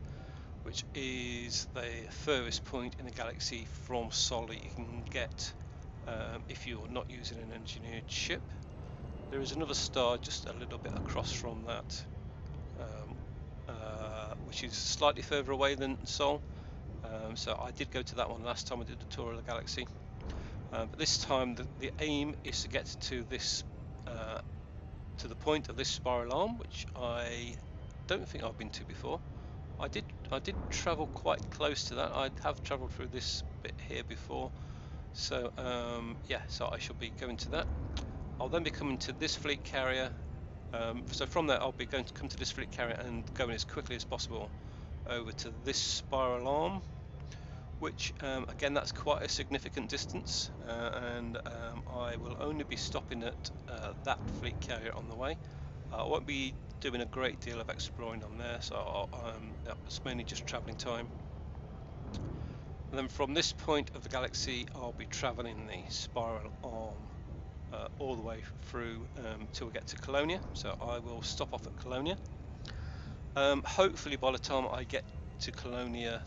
which is the furthest point in the galaxy from Sol that you can get if you're not using an engineered ship. There is another star just a little bit across from that, which is slightly further away than Sol. So I did go to that one last time I did the tour of the galaxy. But this time the aim is to get to this to the point of this spiral arm, which I don't think I've been to before. I did travel quite close to that. I have travelled through this bit here before, so yeah, so I shall be going to that. I'll then be coming to this fleet carrier. So from there I'll be going to come to this fleet carrier and going as quickly as possible over to this spiral arm, which again, that's quite a significant distance, and I will only be stopping at that fleet carrier on the way. I won't be doing a great deal of exploring on there, so it's mainly just travelling time. And then from this point of the galaxy I'll be travelling the spiral arm all the way through till we get to Colonia, so I will stop off at Colonia. Hopefully by the time I get to Colonia,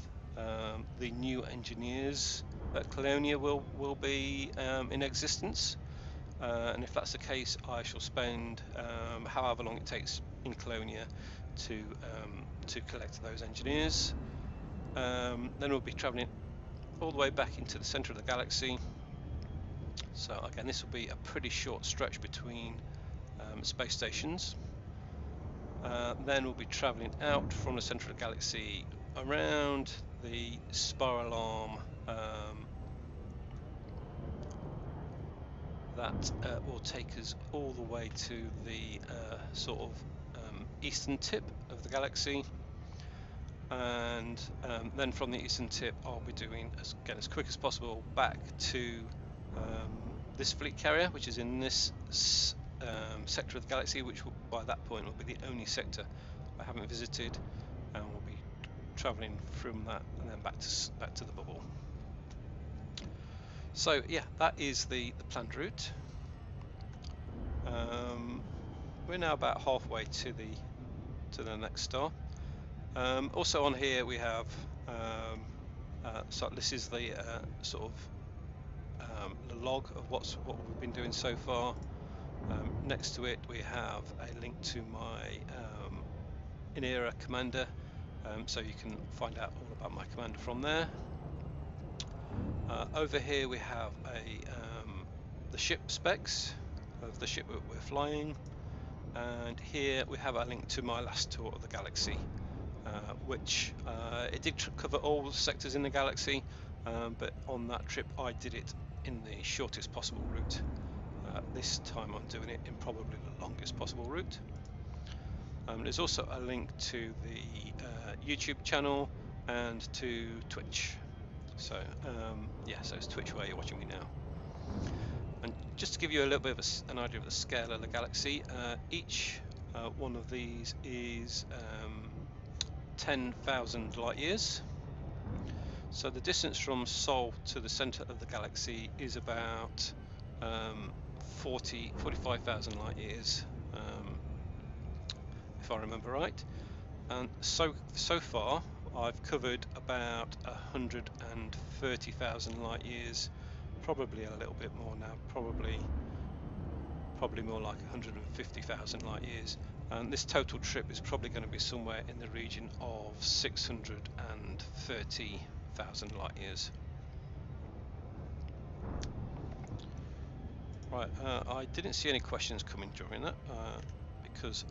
the new engineers at Colonia will be in existence, and if that's the case I shall spend however long it takes in Colonia to collect those engineers. Then we'll be travelling all the way back into the centre of the galaxy, so again this will be a pretty short stretch between space stations. Then we'll be travelling out from the centre of the galaxy around the spiral arm, that will take us all the way to the sort of eastern tip of the galaxy, and then from the eastern tip I'll be doing again as quick as possible back to this fleet carrier, which is in this sector of the galaxy, which by that point will be the only sector I haven't visited, and we'll be travelling from that and then back to the bubble. So yeah, that is the planned route. We're now about halfway to the next star. Also on here we have so this is the sort of the log of what we've been doing so far. Next to it we have a link to my in-era commander, so you can find out all about my commander from there. Over here we have the ship specs of the ship we're flying, and here we have a link to my last tour of the galaxy, which it did cover all sectors in the galaxy, but on that trip I did it in the shortest possible route. This time I'm doing it in probably the longest possible route. There's also a link to the YouTube channel and to Twitch. So yeah, so it's Twitch where you're watching me now. And just to give you a little bit of an idea of the scale of the galaxy, each one of these is 10,000 light years. So the distance from Sol to the center of the galaxy is about 45,000 light years, if I remember right. And so far I've covered about 130,000 light years, probably a little bit more now, probably more like 150,000 light years. And this total trip is probably going to be somewhere in the region of 630,000 light years. Right, I didn't see any questions coming during that because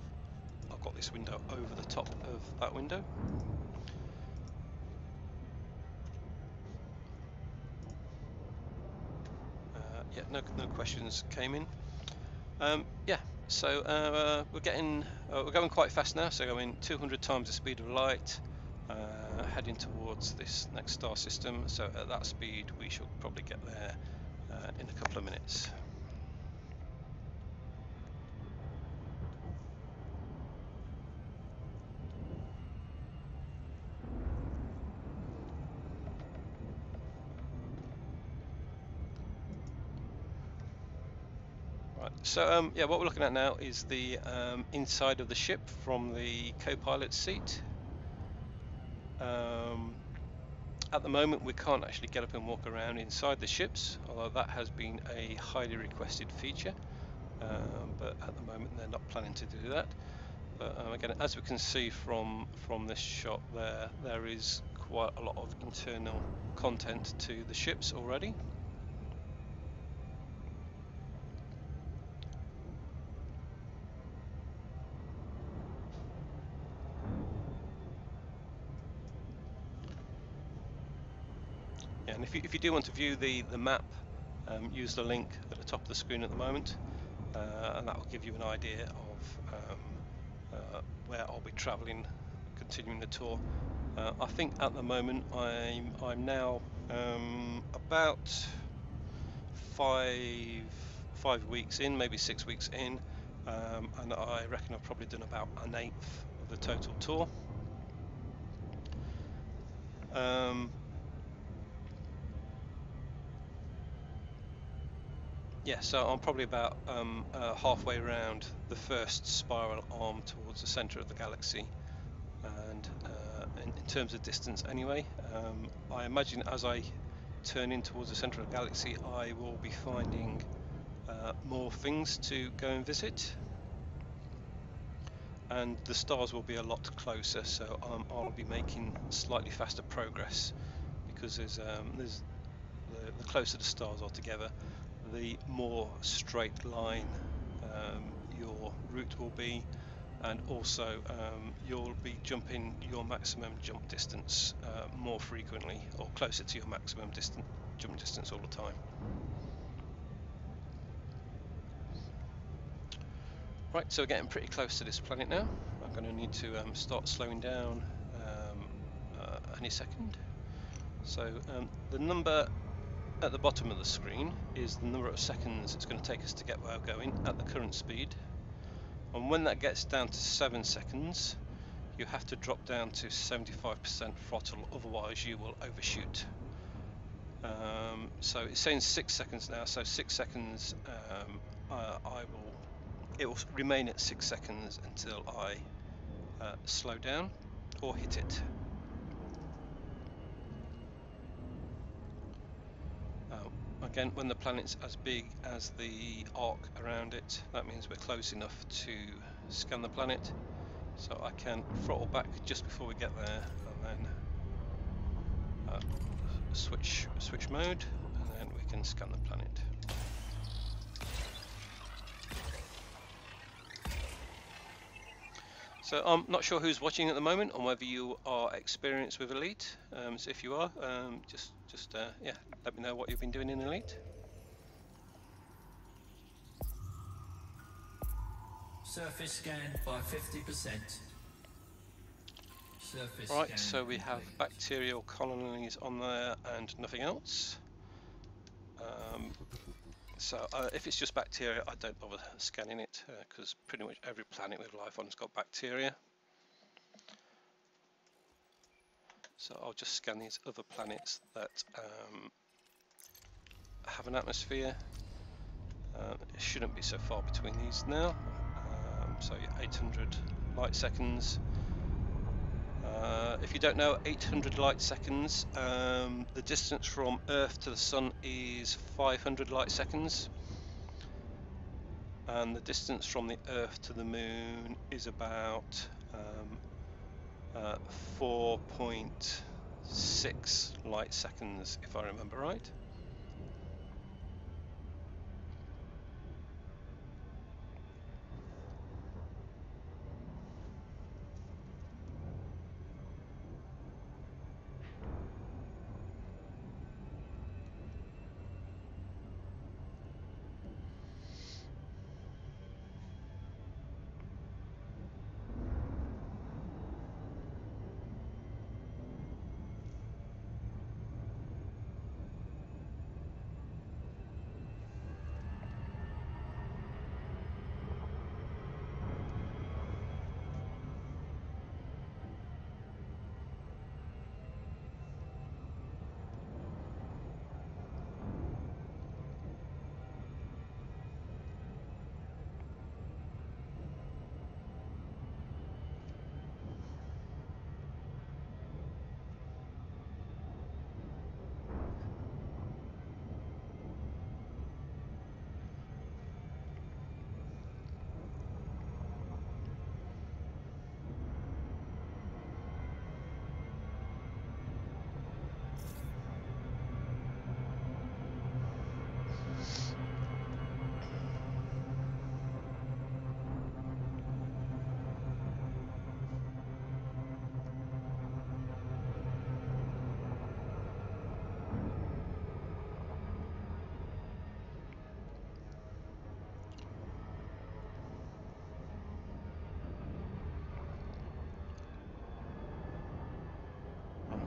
I've got this window over the top of that window. Yeah, no questions came in. Yeah, so we're going quite fast now, so going 200 times the speed of light, heading towards this next star system. So at that speed we should probably get there in a couple of minutes. Right, so yeah, what we're looking at now is the inside of the ship from the co-pilot seat. At the moment we can't actually get up and walk around inside the ships, although that has been a highly requested feature, but at the moment they're not planning to do that. But again, as we can see from this shot there is quite a lot of internal content to the ships already. Yeah, and if you do want to view the map, use the link at the top of the screen at the moment, and that will give you an idea of where I'll be travelling, continuing the tour. I think at the moment I'm now about five weeks in, maybe 6 weeks in, and I reckon I've probably done about an eighth of the total tour. Yeah, so I'm probably about halfway around the first spiral arm towards the centre of the galaxy, and in terms of distance anyway, I imagine as I turn in towards the centre of the galaxy I will be finding more things to go and visit, and the stars will be a lot closer, so I'll be making slightly faster progress, because there's the closer the stars are together, the more straight line your route will be, and also you'll be jumping your maximum jump distance more frequently, or closer to your maximum jump distance all the time. Right, so we're getting pretty close to this planet now. I'm going to need to start slowing down any second. So the number at the bottom of the screen is the number of seconds it's going to take us to get where we're going at the current speed, and when that gets down to 7 seconds you have to drop down to 75% throttle, otherwise you will overshoot. So it's saying 6 seconds now, so 6 seconds, it will remain at 6 seconds until I slow down or hit it. Again, when the planet's as big as the arc around it, that means we're close enough to scan the planet. So I can throttle back just before we get there, and then switch mode, and then we can scan the planet. So I'm not sure who's watching at the moment, and whether you are experienced with Elite. So if you are, just yeah, let me know what you've been doing in Elite. Surface scanned by 50%. Surface Right, scan so we have complete. bacterial colonies on there and nothing else. So if it's just bacteria, I don't bother scanning it, because pretty much every planet with life on has got bacteria. So I'll just scan these other planets that have an atmosphere. It shouldn't be so far between these now. So 800 light seconds. If you don't know, 800 light seconds, the distance from Earth to the Sun is 500 light seconds. And the distance from the Earth to the Moon is about 4.6 light seconds, if I remember right.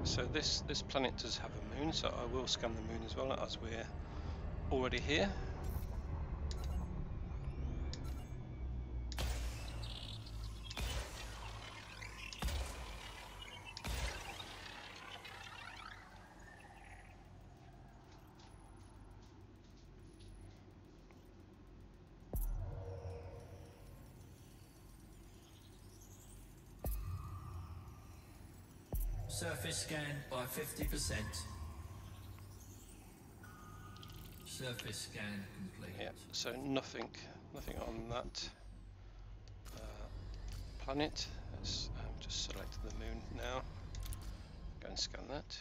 So this planet does have a moon, so I will scan the moon as well, as we're already here. Surface scanned by 50%. Surface scan complete. Yeah, so nothing on that planet. Let's just select the moon now. Go and scan that.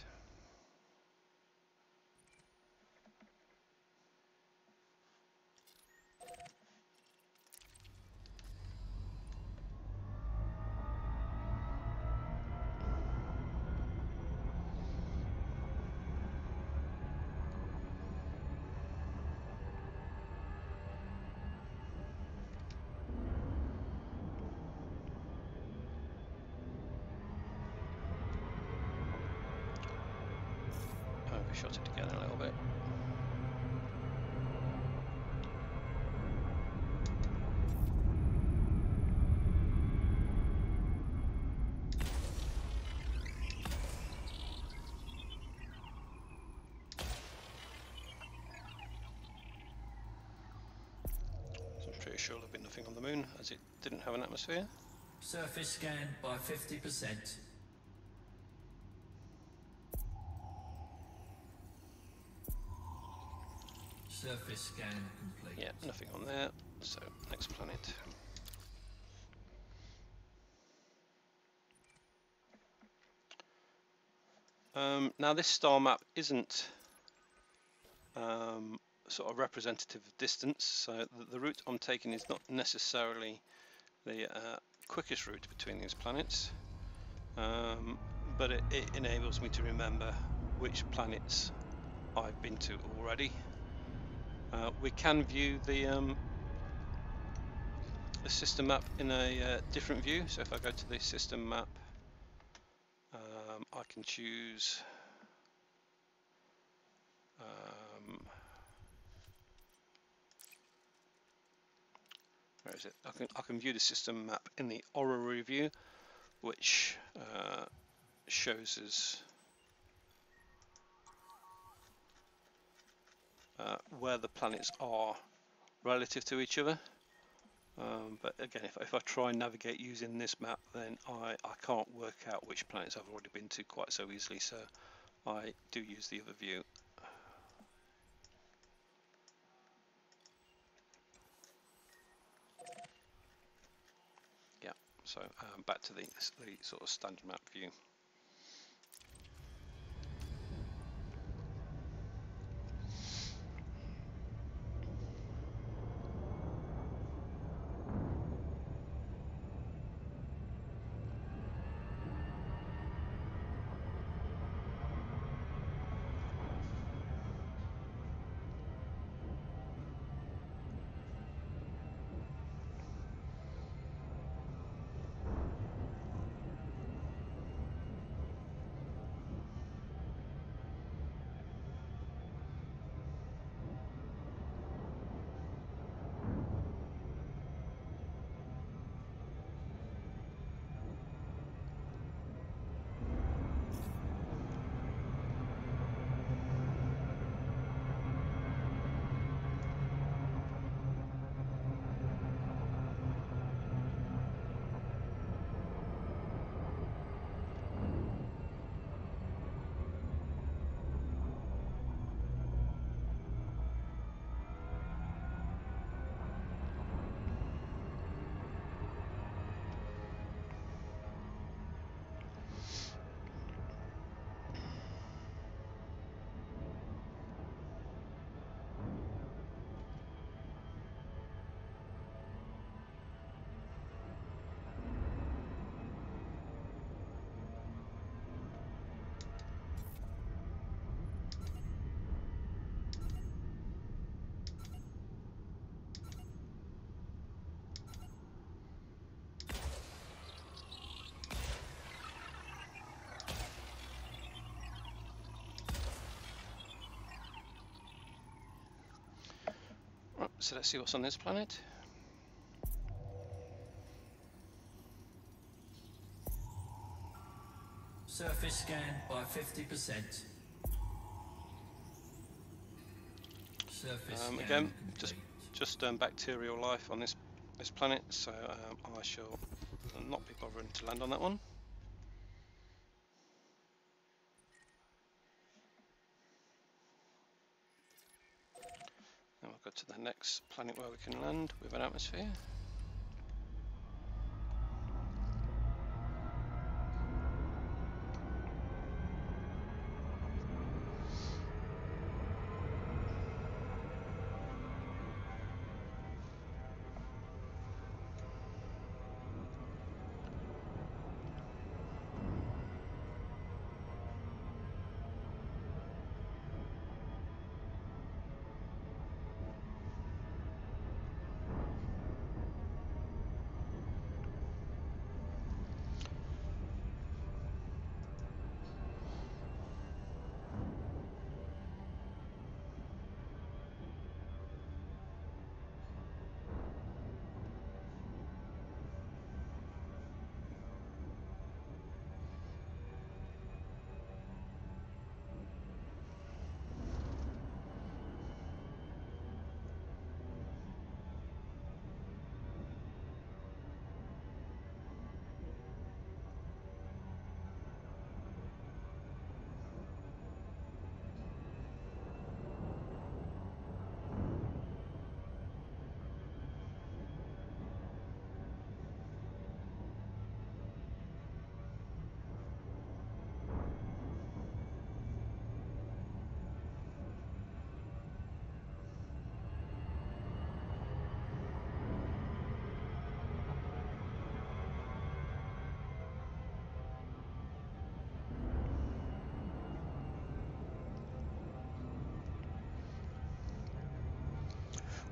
pretty sure there'll be nothing on the moon as it didn't have an atmosphere. Surface scan by 50%. Surface scan complete. Yeah, nothing on there. So next planet. Now this star map isn't sort of representative of distance, so the route I'm taking is not necessarily the quickest route between these planets, but it enables me to remember which planets I've been to already. We can view the system map in a different view, so if I go to the system map, I can choose where is it? I can view the system map in the orrery view, which shows us where the planets are relative to each other. But again, if I try and navigate using this map, then I can't work out which planets I've already been to quite so easily, so I do use the other view. Yeah, so back to the sort of standard map view. Right, so let's see what's on this planet. Surface scan by 50%. Surface scan Again, complete. just bacterial life on this planet, so I shall not be bothering to land on that one. Then we'll go to the next planet where we can land with an atmosphere.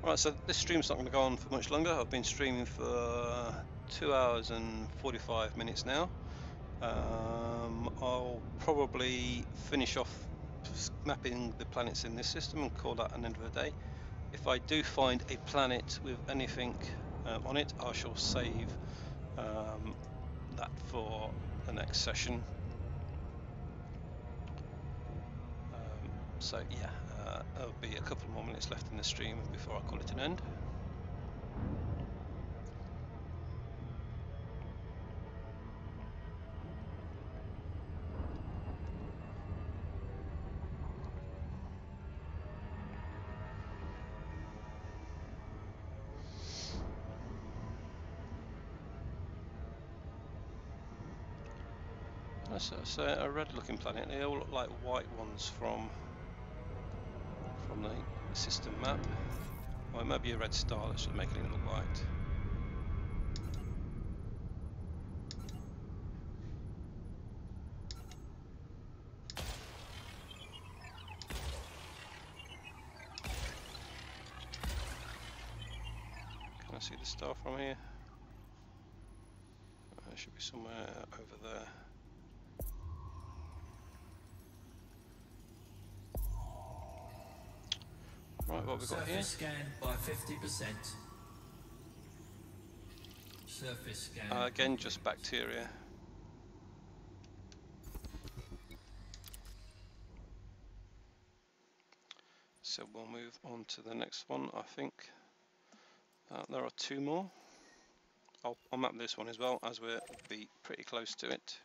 Right, so this stream's not going to go on for much longer. I've been streaming for 2 hours and 45 minutes now. I'll probably finish off mapping the planets in this system and call that an end of the day. If I do find a planet with anything on it, I shall save that for the next session. So yeah, there'll be a couple more minutes left in the stream before I call it an end. That's a red-looking planet. They all look like white ones from the system map. Or it might be a red star that's making it look white. Can I see the star from here? It should be somewhere over there. Right, what have we got here? Surface scan by 50%. Surface scan. Again, just bacteria. So we'll move on to the next one. I think there are 2 more. I'll map this one as well, as we'll be pretty close to it.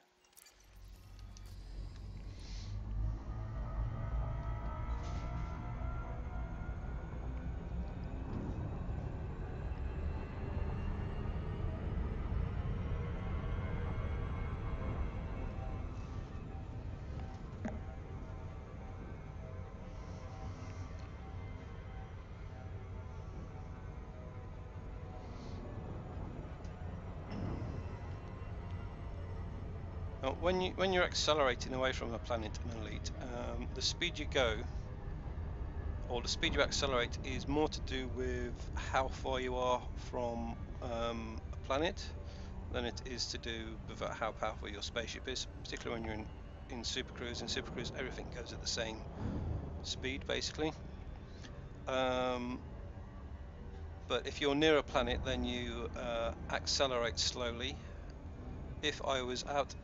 When you're accelerating away from a planet in Elite, the speed you go, or the speed you accelerate, is more to do with how far you are from a planet than it is to do with how powerful your spaceship is. Particularly when you're in Super Cruise. In Super Cruise, everything goes at the same speed, basically. But if you're near a planet, then you accelerate slowly. If I was out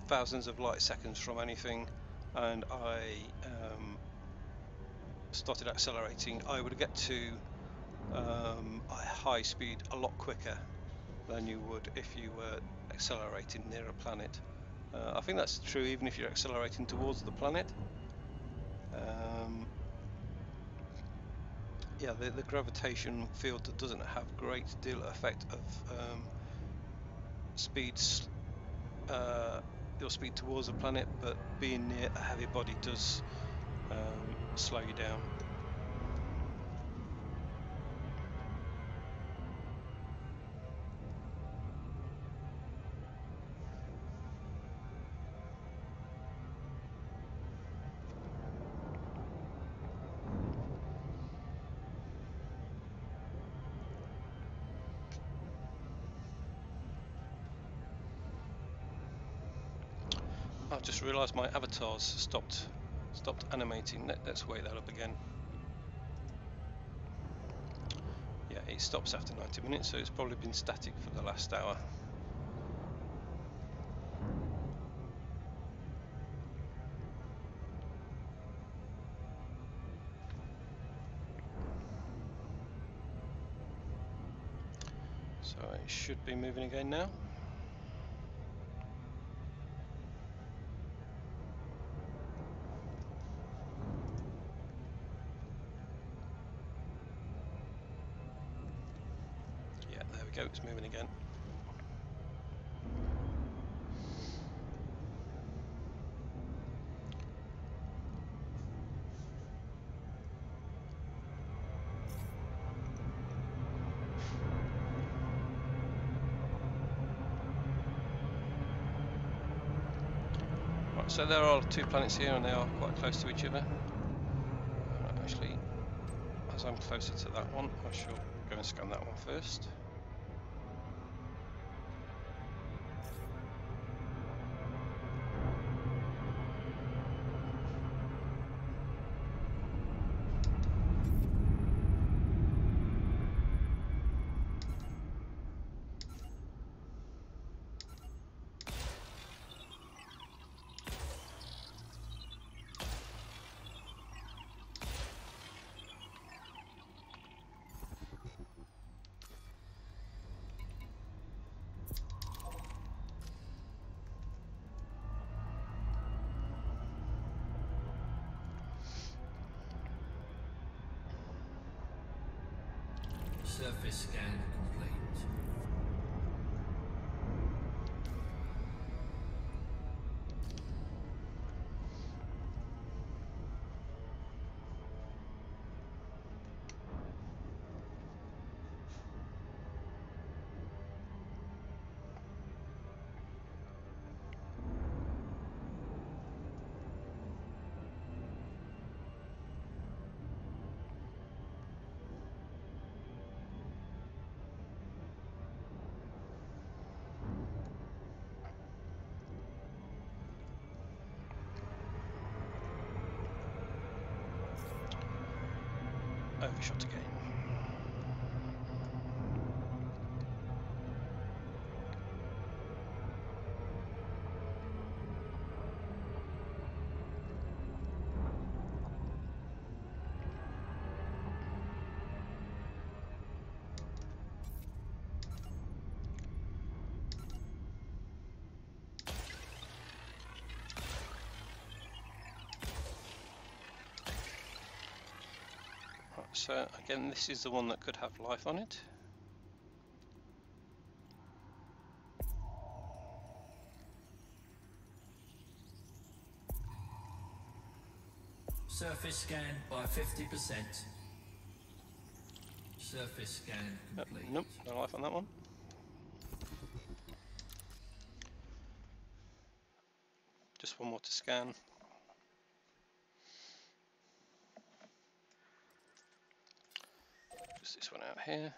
thousands of light seconds from anything and I started accelerating, I would get to a high speed a lot quicker than you would if you were accelerating near a planet. I think that's true even if you're accelerating towards the planet. Yeah, the gravitation field doesn't have a great deal of effect of speeds, your speed towards the planet, but being near a heavy body does slow you down. I've just realised my avatar's stopped animating. Let's wake that up again. Yeah, it stops after 90 minutes, so it's probably been static for the last hour. So it should be moving again now. Yeah, there we go, it's moving again. Right, so there are 2 planets here and they are quite close to each other. Actually, as as I'm closer to that one, I shall go and scan that one first. Surface scan complete. Overshot again. Right, so again, this is the one that could have life on it. Surface scan by 50%. Surface scan complete. Nope, no life on that one. Just one more to scan. Just this one out here.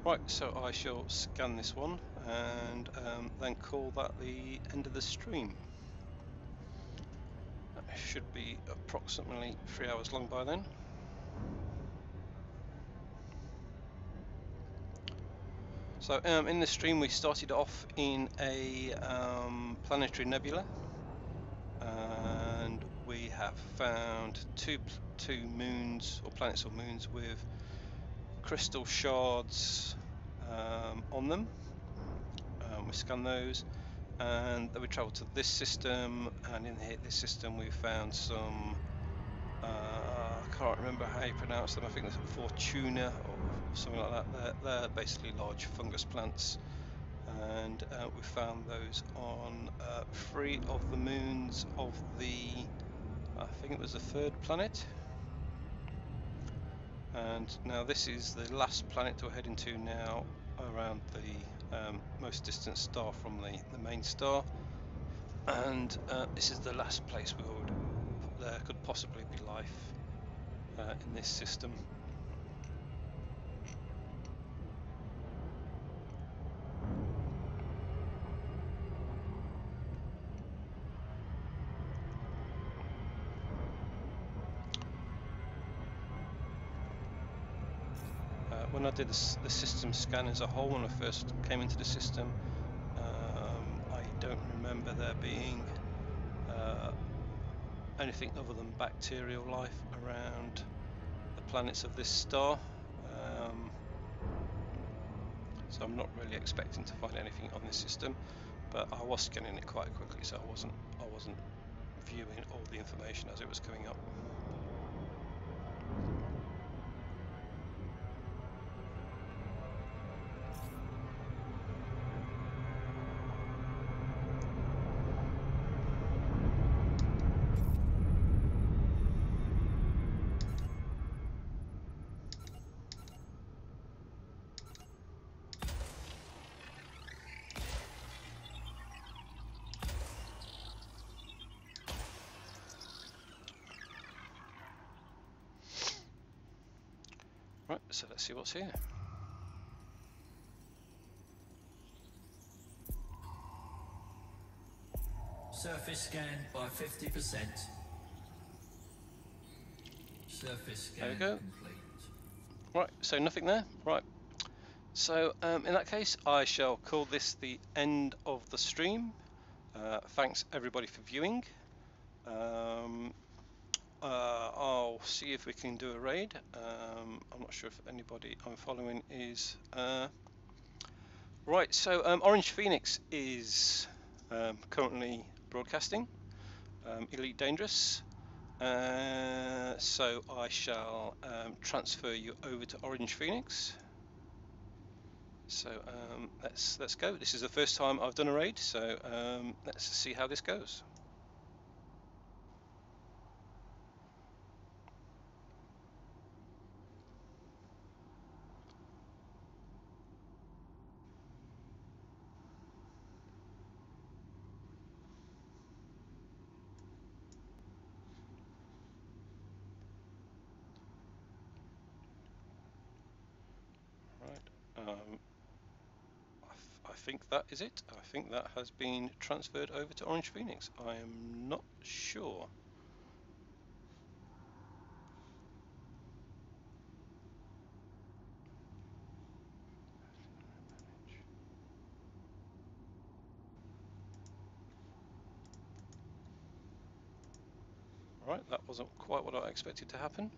Right, so I shall scan this one and then call that the end of the stream. That should be approximately 3 hours long by then. So in the stream we started off in a planetary nebula, and we have found two moons, or planets or moons, with crystal shards on them. We scanned those, and then we travelled to this system, and in this system we found some, I can't remember how you pronounce them, I think there's Fortuna or something like that. They're basically large fungus plants, and we found those on 3 of the moons of the, I think it was the 3rd planet. And now this is the last planet we're heading to now, around the most distant star from the main star, and this is the last place there could possibly be life in this system. When I did the system scan as a whole, when I first came into the system, I don't remember there being anything other than bacterial life around the planets of this star, so I'm not really expecting to find anything on this system, but I was scanning it quite quickly, so I wasn't viewing all the information as it was coming up. Right, so let's see what's here. Surface scan by 50%. Surface There we scan go. complete. Right, so nothing there. Right, so in that case, I shall call this the end of the stream. Thanks everybody for viewing. I'll see if we can do a raid. I'm not sure if anybody I'm following is right. So Orange Phoenix is currently broadcasting Elite Dangerous. So I shall transfer you over to Orange Phoenix. So let's go. This is the first time I've done a raid, so let's see how this goes. Right. I think that is it. I think that has been transferred over to Orange Phoenix. I am not sure. Right, that wasn't quite what I expected to happen.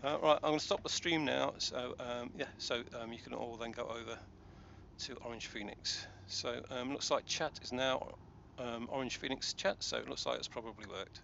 Right, I'm going to stop the stream now. So yeah, so you can all then go over to Orange Phoenix. So looks like chat is now Orange Phoenix chat. So it looks like it's probably worked.